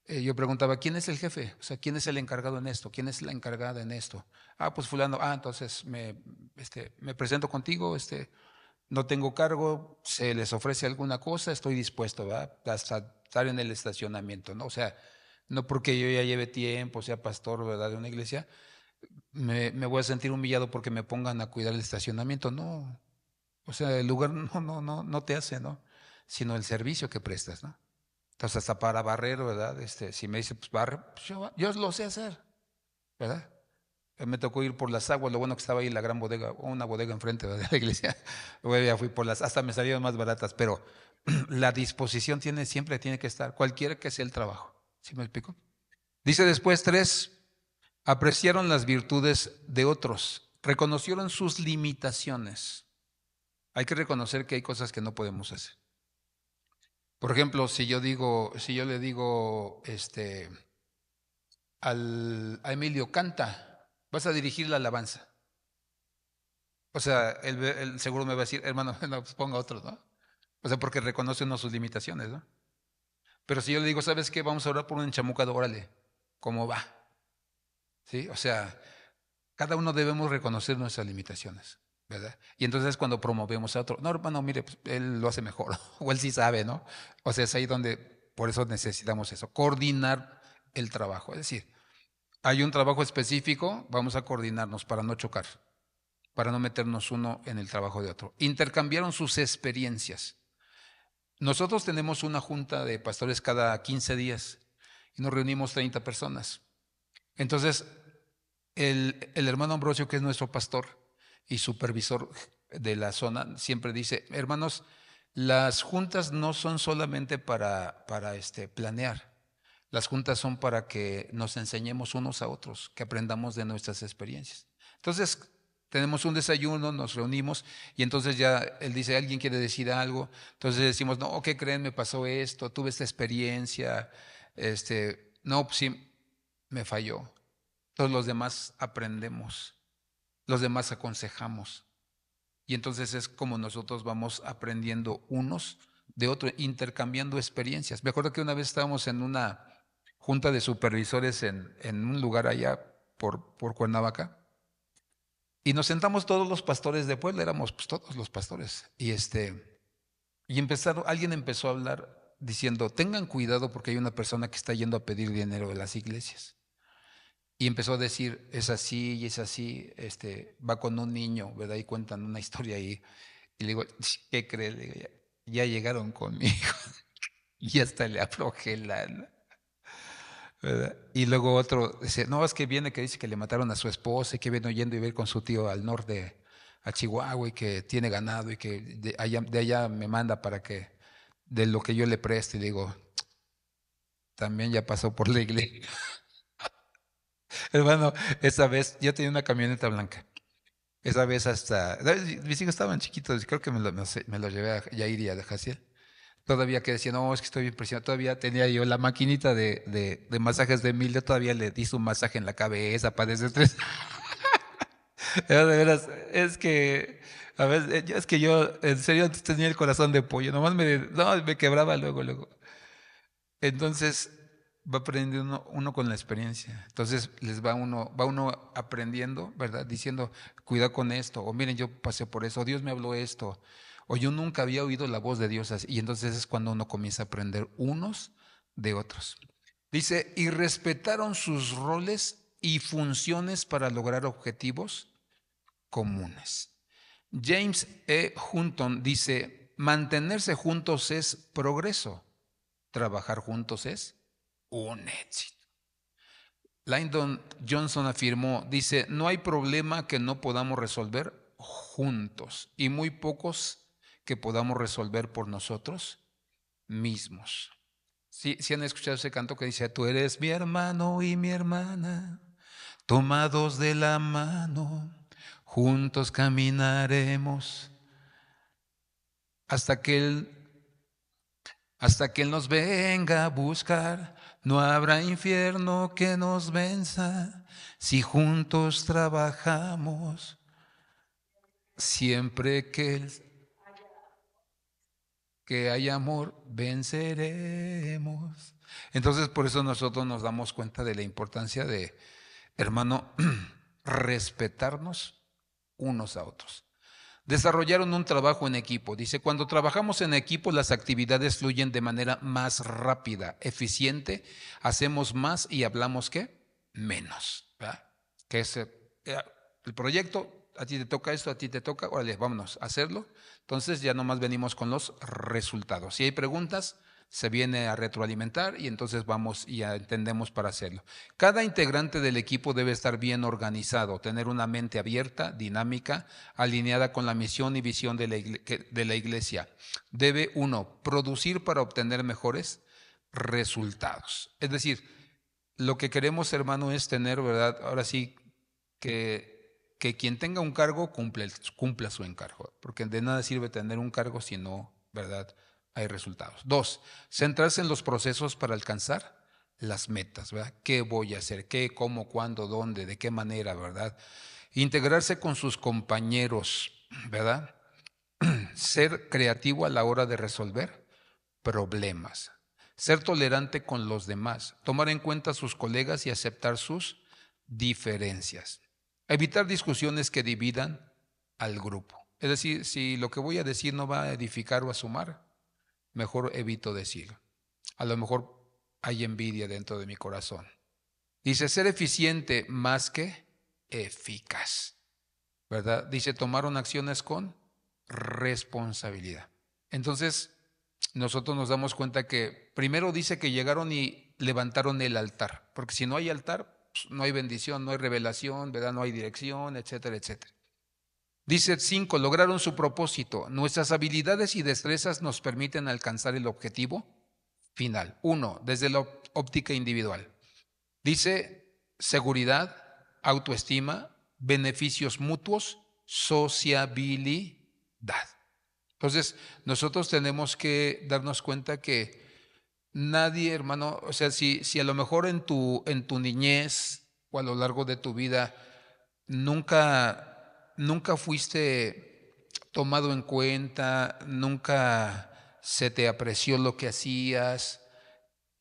yo preguntaba, ¿quién es el jefe? O sea, ¿quién es el encargado en esto? ¿Quién es la encargada en esto? Ah, pues fulano. Ah, entonces me presento contigo, no tengo cargo, se les ofrece alguna cosa, estoy dispuesto, ¿verdad? Hasta estar en el estacionamiento, ¿no? O sea, no porque yo ya lleve tiempo, sea pastor, ¿verdad?, de una iglesia, me voy a sentir humillado porque me pongan a cuidar el estacionamiento, no. O sea, el lugar no te hace, ¿no? Sino el servicio que prestas, ¿no? Entonces, hasta para barrer, ¿verdad? Si me dice, pues barre, pues yo lo sé hacer, ¿verdad? Me tocó ir por las aguas, lo bueno que estaba ahí la gran bodega, o una bodega enfrente de la iglesia. Luego ya fui por las, hasta me salieron más baratas, pero la disposición siempre tiene que estar, cualquiera que sea el trabajo. ¿Sí me explico? Dice después 3, apreciaron las virtudes de otros, reconocieron sus limitaciones. Hay que reconocer que hay cosas que no podemos hacer. Por ejemplo, si yo le digo, a Emilio, canta, vas a dirigir la alabanza. O sea, él seguro me va a decir, hermano, no, pues ponga otro, ¿no? O sea, porque reconoce uno sus limitaciones, ¿no? Pero si yo le digo, ¿sabes qué? Vamos a orar por un enchamucado, órale, ¿cómo va? ¿Sí? O sea, cada uno debemos reconocer nuestras limitaciones, ¿verdad? Y entonces cuando promovemos a otro, no, hermano, mire, pues, él lo hace mejor, o él sí sabe, ¿no? O sea, es ahí donde, por eso necesitamos eso, coordinar el trabajo. Es decir, hay un trabajo específico, vamos a coordinarnos para no chocar, para no meternos uno en el trabajo de otro. Intercambiaron sus experiencias. Nosotros tenemos una junta de pastores cada 15 días y nos reunimos 30 personas. Entonces, el hermano Ambrosio, que es nuestro pastor y supervisor de la zona, siempre dice, hermanos, las juntas no son solamente para planear, las juntas son para que nos enseñemos unos a otros, que aprendamos de nuestras experiencias. Entonces, tenemos un desayuno, nos reunimos y entonces ya él dice, ¿alguien quiere decir algo? Entonces decimos, no, ¿qué creen? Me pasó esto, tuve esta experiencia, no, pues sí, me falló. Todos los demás aprendemos, los demás aconsejamos. Y entonces es como nosotros vamos aprendiendo unos de otros, intercambiando experiencias. Me acuerdo que una vez estábamos en una junta de supervisores en un lugar allá por Cuernavaca y nos sentamos todos los pastores de Puebla, éramos pues, todos los pastores. Y alguien empezó a hablar diciendo, tengan cuidado porque hay una persona que está yendo a pedir dinero de las iglesias. Y empezó a decir, es así y es así, va con un niño, ¿verdad? Y cuentan una historia ahí. Y le digo, ¿qué crees? Le digo, ya llegaron conmigo. Y hasta le aflojé lana, ¿verdad? Y luego otro dice, no, es que viene que dice que le mataron a su esposa y que viene oyendo y ver con su tío al norte, a Chihuahua, y que tiene ganado y que de allá me manda para que, de lo que yo le preste. Y le digo, también ya pasó por la iglesia. Hermano, esa vez yo tenía una camioneta blanca. Esa vez hasta, mis hijos estaban chiquitos, creo que me lo llevé a Yair y a Jaciel. Todavía que decía, no, es que estoy bien presionado. Todavía tenía yo la maquinita de masajes de Emilio, todavía le di su masaje en la cabeza para desestresar. Era de veras, es que, a veces, es que yo, en serio, antes tenía el corazón de pollo, nomás me quebraba luego. Entonces, va aprendiendo uno con la experiencia. Entonces, va uno aprendiendo, ¿verdad? Diciendo, cuidado con esto, o miren, yo pasé por eso, o Dios me habló esto, o yo nunca había oído la voz de Dios así. Y entonces es cuando uno comienza a aprender unos de otros. Dice, y respetaron sus roles y funciones para lograr objetivos comunes. James E. Hunton dice, mantenerse juntos es progreso, trabajar juntos es un éxito. Lyndon Johnson afirmó, dice, no hay problema que no podamos resolver juntos y muy pocos que podamos resolver por nosotros mismos. ¿Sí han escuchado ese canto que dice, tú eres mi hermano y mi hermana, tomados de la mano, juntos caminaremos hasta que Él nos venga a buscar? No habrá infierno que nos venza si juntos trabajamos. Siempre que hay amor, venceremos. Entonces, por eso nosotros nos damos cuenta de la importancia de, hermano, respetarnos unos a otros. Desarrollaron un trabajo en equipo. Dice, cuando trabajamos en equipo, las actividades fluyen de manera más rápida, eficiente, hacemos más y hablamos ¿qué? Menos. ¿Verdad? Que es el proyecto, a ti te toca esto, a ti te toca, órale, vámonos a hacerlo. Entonces ya nomás venimos con los resultados. Si hay preguntas, se viene a retroalimentar y entonces vamos y ya entendemos para hacerlo. Cada integrante del equipo debe estar bien organizado, tener una mente abierta, dinámica, alineada con la misión y visión de la iglesia. Debe, uno, producir para obtener mejores resultados. Es decir, lo que queremos, hermano, es tener, ¿verdad? Ahora sí, que quien tenga un cargo cumpla su encargo, porque de nada sirve tener un cargo si no, ¿verdad?, hay resultados. Dos, centrarse en los procesos para alcanzar las metas, ¿verdad? ¿Qué voy a hacer? ¿Qué, cómo, cuándo, dónde, de qué manera, ¿verdad? Integrarse con sus compañeros, ¿verdad? Ser creativo a la hora de resolver problemas. Ser tolerante con los demás. Tomar en cuenta a sus colegas y aceptar sus diferencias. Evitar discusiones que dividan al grupo. Es decir, si lo que voy a decir no va a edificar o a sumar, mejor evito decirlo. A lo mejor hay envidia dentro de mi corazón. Dice, ser eficiente más que eficaz, ¿verdad? Dice, tomaron acciones con responsabilidad. Entonces, nosotros nos damos cuenta que primero dice que llegaron y levantaron el altar, porque si no hay altar, pues no hay bendición, no hay revelación, ¿verdad? No hay dirección, etcétera, etcétera. Dice 5, lograron su propósito. Nuestras habilidades y destrezas nos permiten alcanzar el objetivo final. 1, desde la óptica individual. Dice seguridad, autoestima, beneficios mutuos, sociabilidad. Entonces, nosotros tenemos que darnos cuenta que nadie, hermano, o sea, si a lo mejor en tu niñez o a lo largo de tu vida nunca fuiste tomado en cuenta, nunca se te apreció lo que hacías,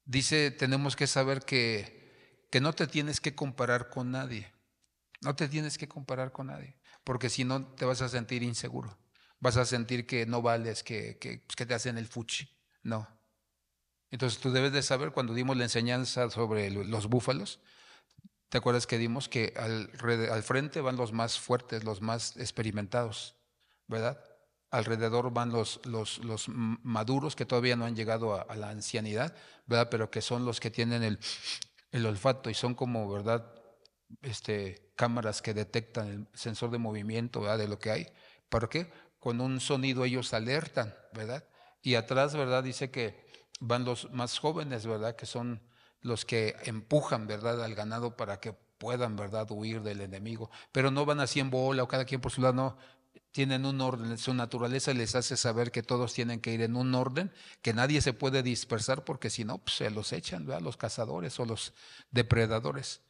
dice, tenemos que saber que no te tienes que comparar con nadie, no te tienes que comparar con nadie, porque si no te vas a sentir inseguro, vas a sentir que no vales, que te hacen el fuchi, no. Entonces tú debes de saber, cuando dimos la enseñanza sobre los búfalos, ¿te acuerdas que dimos que al frente van los más fuertes, los más experimentados, ¿verdad? Alrededor van los maduros que todavía no han llegado a la ancianidad, ¿verdad? Pero que son los que tienen el olfato y son como, ¿verdad? Cámaras que detectan el sensor de movimiento, ¿verdad? De lo que hay. ¿Para qué? Con un sonido ellos alertan, ¿verdad? Y atrás, ¿verdad? Dice que van los más jóvenes, ¿verdad? Que son los que empujan, ¿verdad?, al ganado para que puedan, ¿verdad?, huir del enemigo. Pero no van así en bola o cada quien por su lado, no. Tienen un orden, su naturaleza les hace saber que todos tienen que ir en un orden, que nadie se puede dispersar porque si no, pues se los echan, ¿verdad?, los cazadores o los depredadores.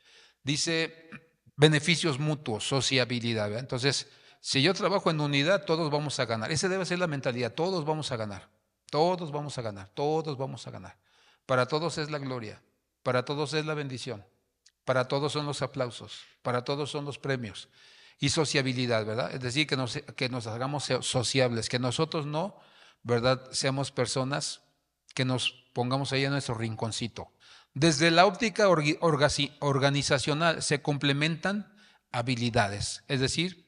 Dice beneficios mutuos, sociabilidad, ¿verdad? Entonces, si yo trabajo en unidad, todos vamos a ganar. Esa debe ser la mentalidad, todos vamos a ganar, todos vamos a ganar, todos vamos a ganar. Para todos es la gloria, para todos es la bendición, para todos son los aplausos, para todos son los premios. Y sociabilidad, ¿verdad? Es decir, que nos hagamos sociables, que nosotros no, ¿verdad?, seamos personas que nos pongamos ahí en nuestro rinconcito. Desde la óptica organizacional se complementan habilidades, es decir,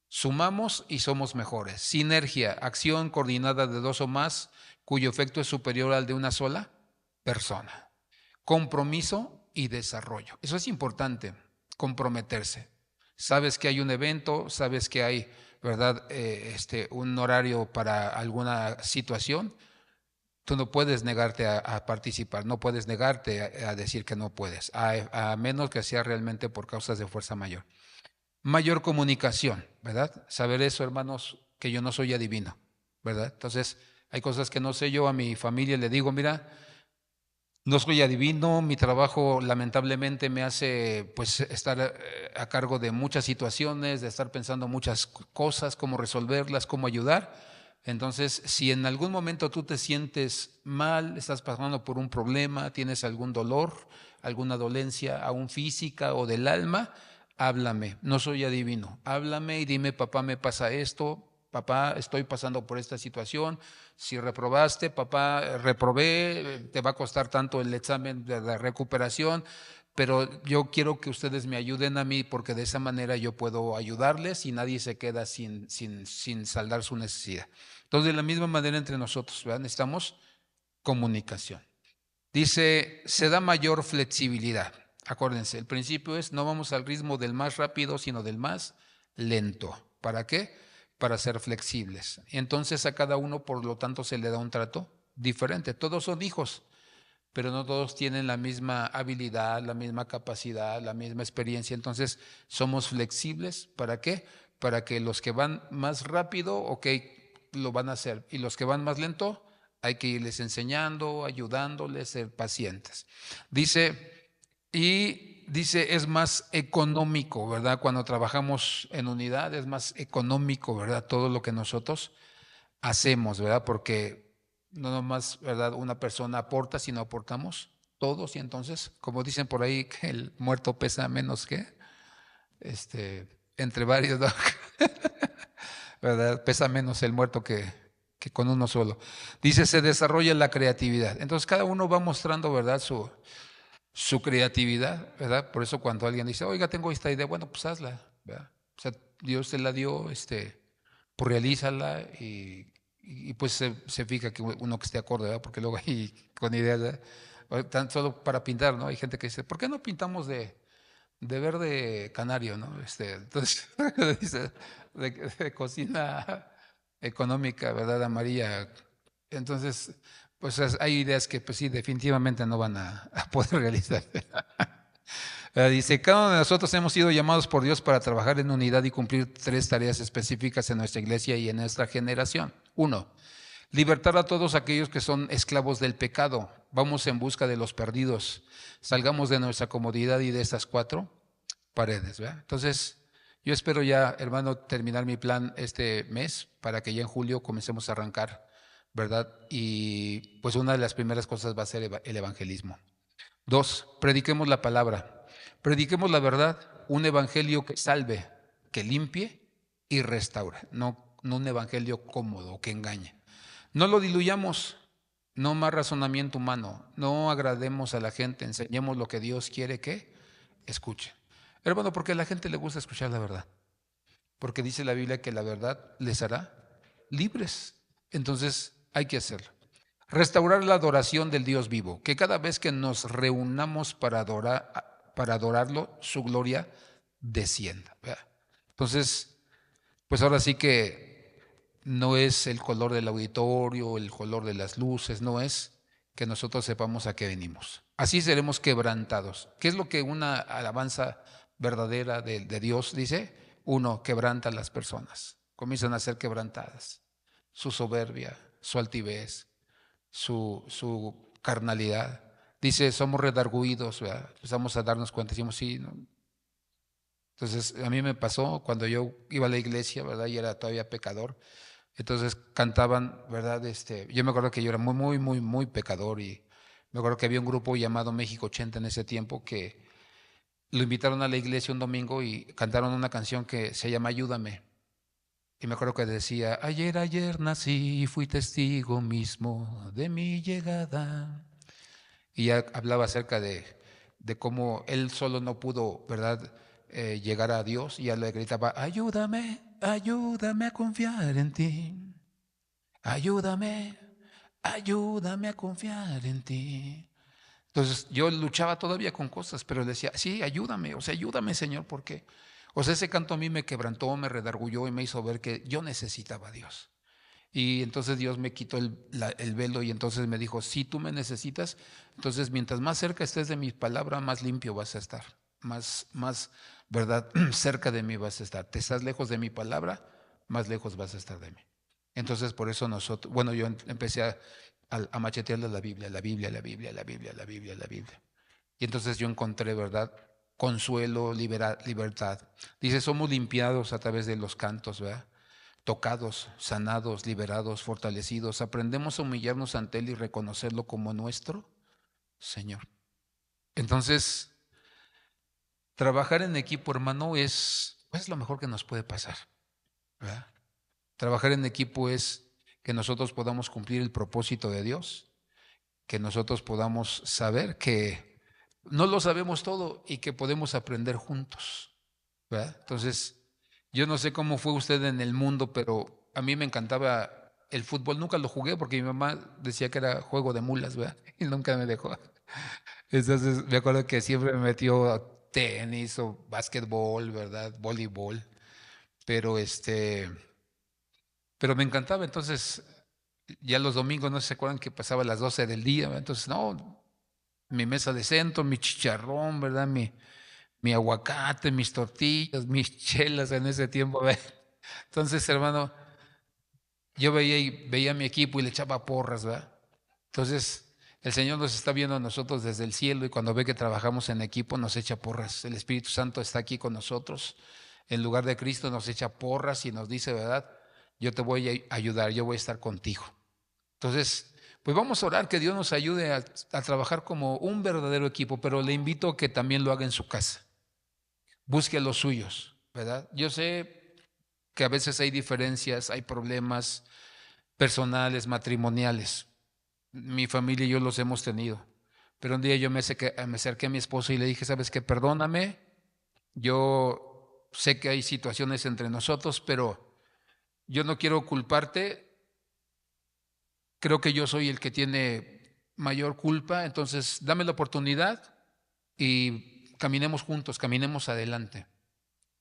sumamos y somos mejores. Sinergia, acción coordinada de dos o más, cuyo efecto es superior al de una sola persona. Compromiso y desarrollo. Eso es importante, comprometerse. Sabes que hay un evento, sabes que hay, ¿verdad?, un horario para alguna situación. Tú no puedes negarte a participar, no puedes negarte a decir que no puedes, a menos que sea realmente por causas de fuerza mayor. Mayor comunicación, ¿verdad? Saber eso, hermanos, que yo no soy adivino, ¿verdad? Entonces, hay cosas que no sé yo, a mi familia le digo, mira, no soy adivino, mi trabajo lamentablemente me hace pues estar a cargo de muchas situaciones, de estar pensando muchas cosas, cómo resolverlas, cómo ayudar. Entonces, si en algún momento tú te sientes mal, estás pasando por un problema, tienes algún dolor, alguna dolencia, aún física o del alma, háblame, no soy adivino, háblame y dime, papá, me pasa esto, papá, estoy pasando por esta situación, si reprobaste, papá, reprobé, te va a costar tanto el examen de la recuperación, pero yo quiero que ustedes me ayuden a mí porque de esa manera yo puedo ayudarles y nadie se queda sin saldar su necesidad. Entonces, de la misma manera entre nosotros, ¿verdad?, necesitamos comunicación. Dice, se da mayor flexibilidad. Acuérdense, el principio es no vamos al ritmo del más rápido, sino del más lento. ¿Para qué? Para ser flexibles. Entonces a cada uno, por lo tanto, se le da un trato diferente. Todos son hijos, pero no todos tienen la misma habilidad, la misma capacidad, la misma experiencia. Entonces somos flexibles. ¿Para qué? Para que los que van más rápido, ok, lo van a hacer. Y los que van más lento, hay que irles enseñando, ayudándoles, ser pacientes. Dice, es más económico, ¿verdad? Cuando trabajamos en unidad es más económico, ¿verdad? Todo lo que nosotros hacemos, ¿verdad? Porque no nomás, ¿verdad? Una persona aporta, sino aportamos todos y entonces, como dicen por ahí, que el muerto pesa menos que, entre varios, ¿no? ¿Verdad? Pesa menos el muerto que con uno solo. Dice, se desarrolla la creatividad. Entonces cada uno va mostrando, ¿verdad? Su creatividad, ¿verdad? Por eso cuando alguien dice, oiga, tengo esta idea, bueno, pues hazla, ¿verdad? O sea, Dios te la dio, pues realízala y pues se fija que uno que esté acorde, ¿verdad? Porque luego hay con ideas, ¿verdad? Tan solo para pintar, ¿no? Hay gente que dice, ¿por qué no pintamos de verde canario, ¿no? Entonces, dice, de cocina económica, ¿verdad? Amarilla. Entonces, pues hay ideas que, pues sí, definitivamente no van a poder realizar. Dice, cada uno de nosotros hemos sido llamados por Dios para trabajar en unidad y cumplir 3 tareas específicas en nuestra iglesia y en nuestra generación. 1, libertar a todos aquellos que son esclavos del pecado. Vamos en busca de los perdidos. Salgamos de nuestra comodidad y de estas 4 paredes, ¿verdad? Entonces, yo espero ya, hermano, terminar mi plan este mes para que ya en julio comencemos a arrancar, ¿verdad? Y pues una de las primeras cosas va a ser el evangelismo. 2, prediquemos la palabra. Prediquemos la verdad, un evangelio que salve, que limpie y restaure, no un evangelio cómodo que engañe. No lo diluyamos, no más razonamiento humano, no agrademos a la gente, enseñemos lo que Dios quiere que escuche. Hermano, porque a la gente le gusta escuchar la verdad, porque dice la Biblia que la verdad les hará libres. Entonces hay que hacerlo. Restaurar la adoración del Dios vivo, que cada vez que nos reunamos para adorarlo, su gloria descienda. ¿Verdad? Entonces, pues ahora sí que no es el color del auditorio, el color de las luces, no es que nosotros sepamos a qué venimos. Así seremos quebrantados. ¿Qué es lo que una alabanza verdadera de Dios dice? 1, quebranta a las personas. Comienzan a ser quebrantadas. Su soberbia, su altivez, su carnalidad. Dice, somos redarguidos, ¿verdad? Empezamos a darnos cuenta, decimos, sí, ¿no? Entonces, a mí me pasó cuando yo iba a la iglesia, ¿verdad? Y era todavía pecador. Entonces cantaban, ¿verdad? Yo me acuerdo que yo era muy, muy, muy, muy pecador y me acuerdo que había un grupo llamado México 80 en ese tiempo que lo invitaron a la iglesia un domingo y cantaron una canción que se llama Ayúdame. Y me acuerdo que decía, ayer nací y fui testigo mismo de mi llegada. Y ya hablaba acerca de cómo él solo no pudo, ¿verdad?, llegar a Dios y ya le gritaba, ayúdame, ayúdame a confiar en ti. Ayúdame, ayúdame a confiar en ti. Entonces yo luchaba todavía con cosas, pero le decía, sí, ayúdame, o sea, ayúdame, Señor, porque, o sea, ese canto a mí me quebrantó, me redargulló y me hizo ver que yo necesitaba a Dios. Y entonces Dios me quitó el velo y entonces me dijo, si tú me necesitas, entonces mientras más cerca estés de mi palabra, más limpio vas a estar, más, ¿verdad? Cerca de mí vas a estar. Te estás lejos de mi palabra, más lejos vas a estar de mí. Entonces por eso nosotros, bueno, yo empecé a machetearle la Biblia, la Biblia, la Biblia, la Biblia, la Biblia, la Biblia. Y entonces yo encontré, ¿verdad? Consuelo, libertad. Dice, somos limpiados a través de los cantos, ¿verdad? Tocados, sanados, liberados, fortalecidos. Aprendemos a humillarnos ante Él y reconocerlo como nuestro Señor. Entonces, trabajar en equipo, hermano, es lo mejor que nos puede pasar, ¿verdad? Trabajar en equipo es que nosotros podamos cumplir el propósito de Dios, que nosotros podamos saber que no lo sabemos todo y que podemos aprender juntos, ¿verdad? Entonces, yo no sé cómo fue usted en el mundo, pero a mí me encantaba el fútbol. Nunca lo jugué porque mi mamá decía que era juego de mulas, ¿verdad? Y nunca me dejó. Entonces me acuerdo que siempre me metió a tenis o básquetbol, ¿verdad? Voleibol. Pero pero me encantaba. Entonces, ya los domingos, no se acuerdan que pasaba a las 12 del día, ¿verdad? Entonces, no, mi mesa de centro, mi chicharrón, ¿verdad? Mi aguacate, mis tortillas, mis chelas en ese tiempo, ¿verdad? Entonces, hermano, yo veía a mi equipo y le echaba porras, ¿verdad? Entonces, el Señor nos está viendo a nosotros desde el cielo y cuando ve que trabajamos en equipo nos echa porras. El Espíritu Santo está aquí con nosotros. En lugar de Cristo nos echa porras y nos dice, ¿verdad? Yo te voy a ayudar, yo voy a estar contigo. Entonces, pues vamos a orar que Dios nos ayude a trabajar como un verdadero equipo, pero le invito a que también lo haga en su casa. Busque a los suyos, ¿verdad? Yo sé que a veces hay diferencias, hay problemas personales, matrimoniales. Mi familia y yo los hemos tenido. Pero un día yo me acerqué a mi esposo y le dije, ¿sabes qué? Perdóname, yo sé que hay situaciones entre nosotros, pero yo no quiero culparte. Creo que yo soy el que tiene mayor culpa, entonces dame la oportunidad y caminemos juntos, caminemos adelante,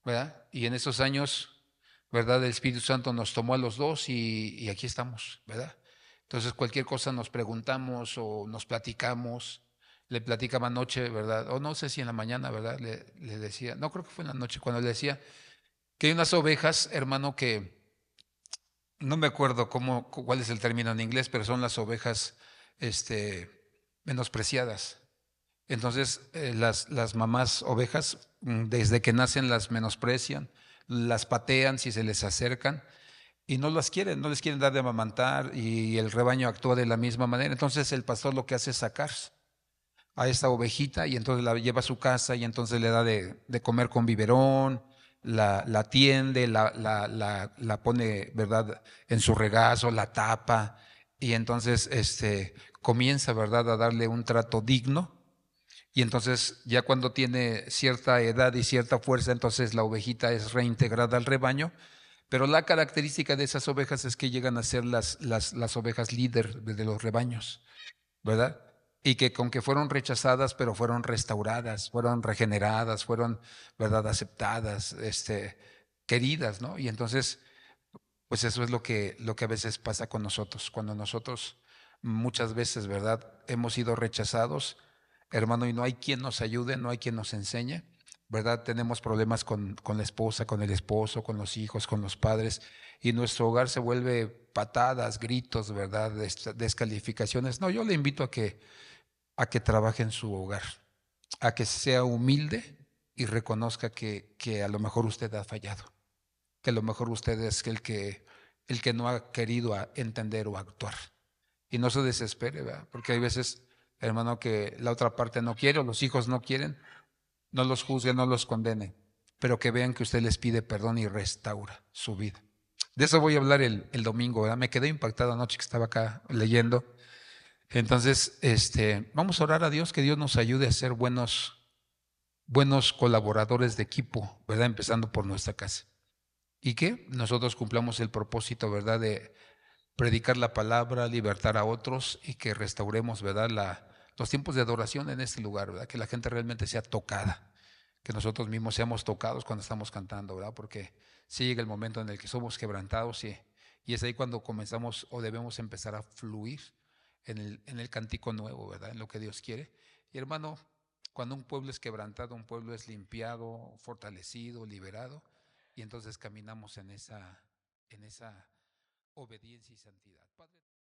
¿verdad? Y en esos años, ¿verdad? El Espíritu Santo nos tomó a los dos y aquí estamos, ¿verdad? Entonces cualquier cosa nos preguntamos o nos platicamos. Le platicaba anoche, ¿verdad? O no sé si en la mañana, ¿verdad? Le decía, no creo que fue en la noche, cuando le decía que hay unas ovejas, hermano, que no me acuerdo cuál es el término en inglés, pero son las ovejas, este, menospreciadas. Entonces, las mamás ovejas, desde que nacen las menosprecian, las patean si se les acercan y no las quieren, no les quieren dar de amamantar y el rebaño actúa de la misma manera. Entonces, el pastor lo que hace es sacar a esta ovejita y entonces la lleva a su casa y entonces le da de comer con biberón, la atiende, la pone, ¿verdad?, en su regazo, la tapa y entonces comienza, ¿verdad?, a darle un trato digno. Y entonces ya cuando tiene cierta edad y cierta fuerza, entonces la ovejita es reintegrada al rebaño. Pero la característica de esas ovejas es que llegan a ser las ovejas líder de los rebaños, ¿verdad? Y que con que fueron rechazadas, pero fueron restauradas, fueron regeneradas, fueron, ¿verdad?, aceptadas, queridas, ¿no? Y entonces, pues eso es lo que a veces pasa con nosotros. Cuando nosotros muchas veces, ¿verdad?, hemos sido rechazados, hermano, y no hay quien nos ayude, no hay quien nos enseñe, ¿verdad? Tenemos problemas con la esposa, con el esposo, con los hijos, con los padres, y nuestro hogar se vuelve patadas, gritos, ¿verdad? Descalificaciones. No, yo le invito a que trabaje en su hogar, a que sea humilde y reconozca que a lo mejor usted ha fallado, que a lo mejor usted es el que no ha querido entender o actuar. Y no se desespere, ¿verdad? Porque hay veces, hermano, que la otra parte no quiere o los hijos no quieren, no los juzgue, no los condene, pero que vean que usted les pide perdón y restaura su vida. De eso voy a hablar el domingo, ¿verdad? Me quedé impactado anoche que estaba acá leyendo. Entonces, vamos a orar a Dios, que Dios nos ayude a ser buenos colaboradores de equipo, ¿verdad? Empezando por nuestra casa. Y que nosotros cumplamos el propósito, ¿verdad?, de predicar la palabra, libertar a otros y que restauremos, ¿verdad?, los tiempos de adoración en este lugar, ¿verdad? Que la gente realmente sea tocada, que nosotros mismos seamos tocados cuando estamos cantando, ¿verdad? Porque sí llega el momento en el que somos quebrantados y es ahí cuando comenzamos o debemos empezar a fluir en el cántico nuevo, ¿verdad? En lo que Dios quiere. Y hermano, cuando un pueblo es quebrantado, un pueblo es limpiado, fortalecido, liberado, y entonces caminamos en esa obediencia y santidad. Padre,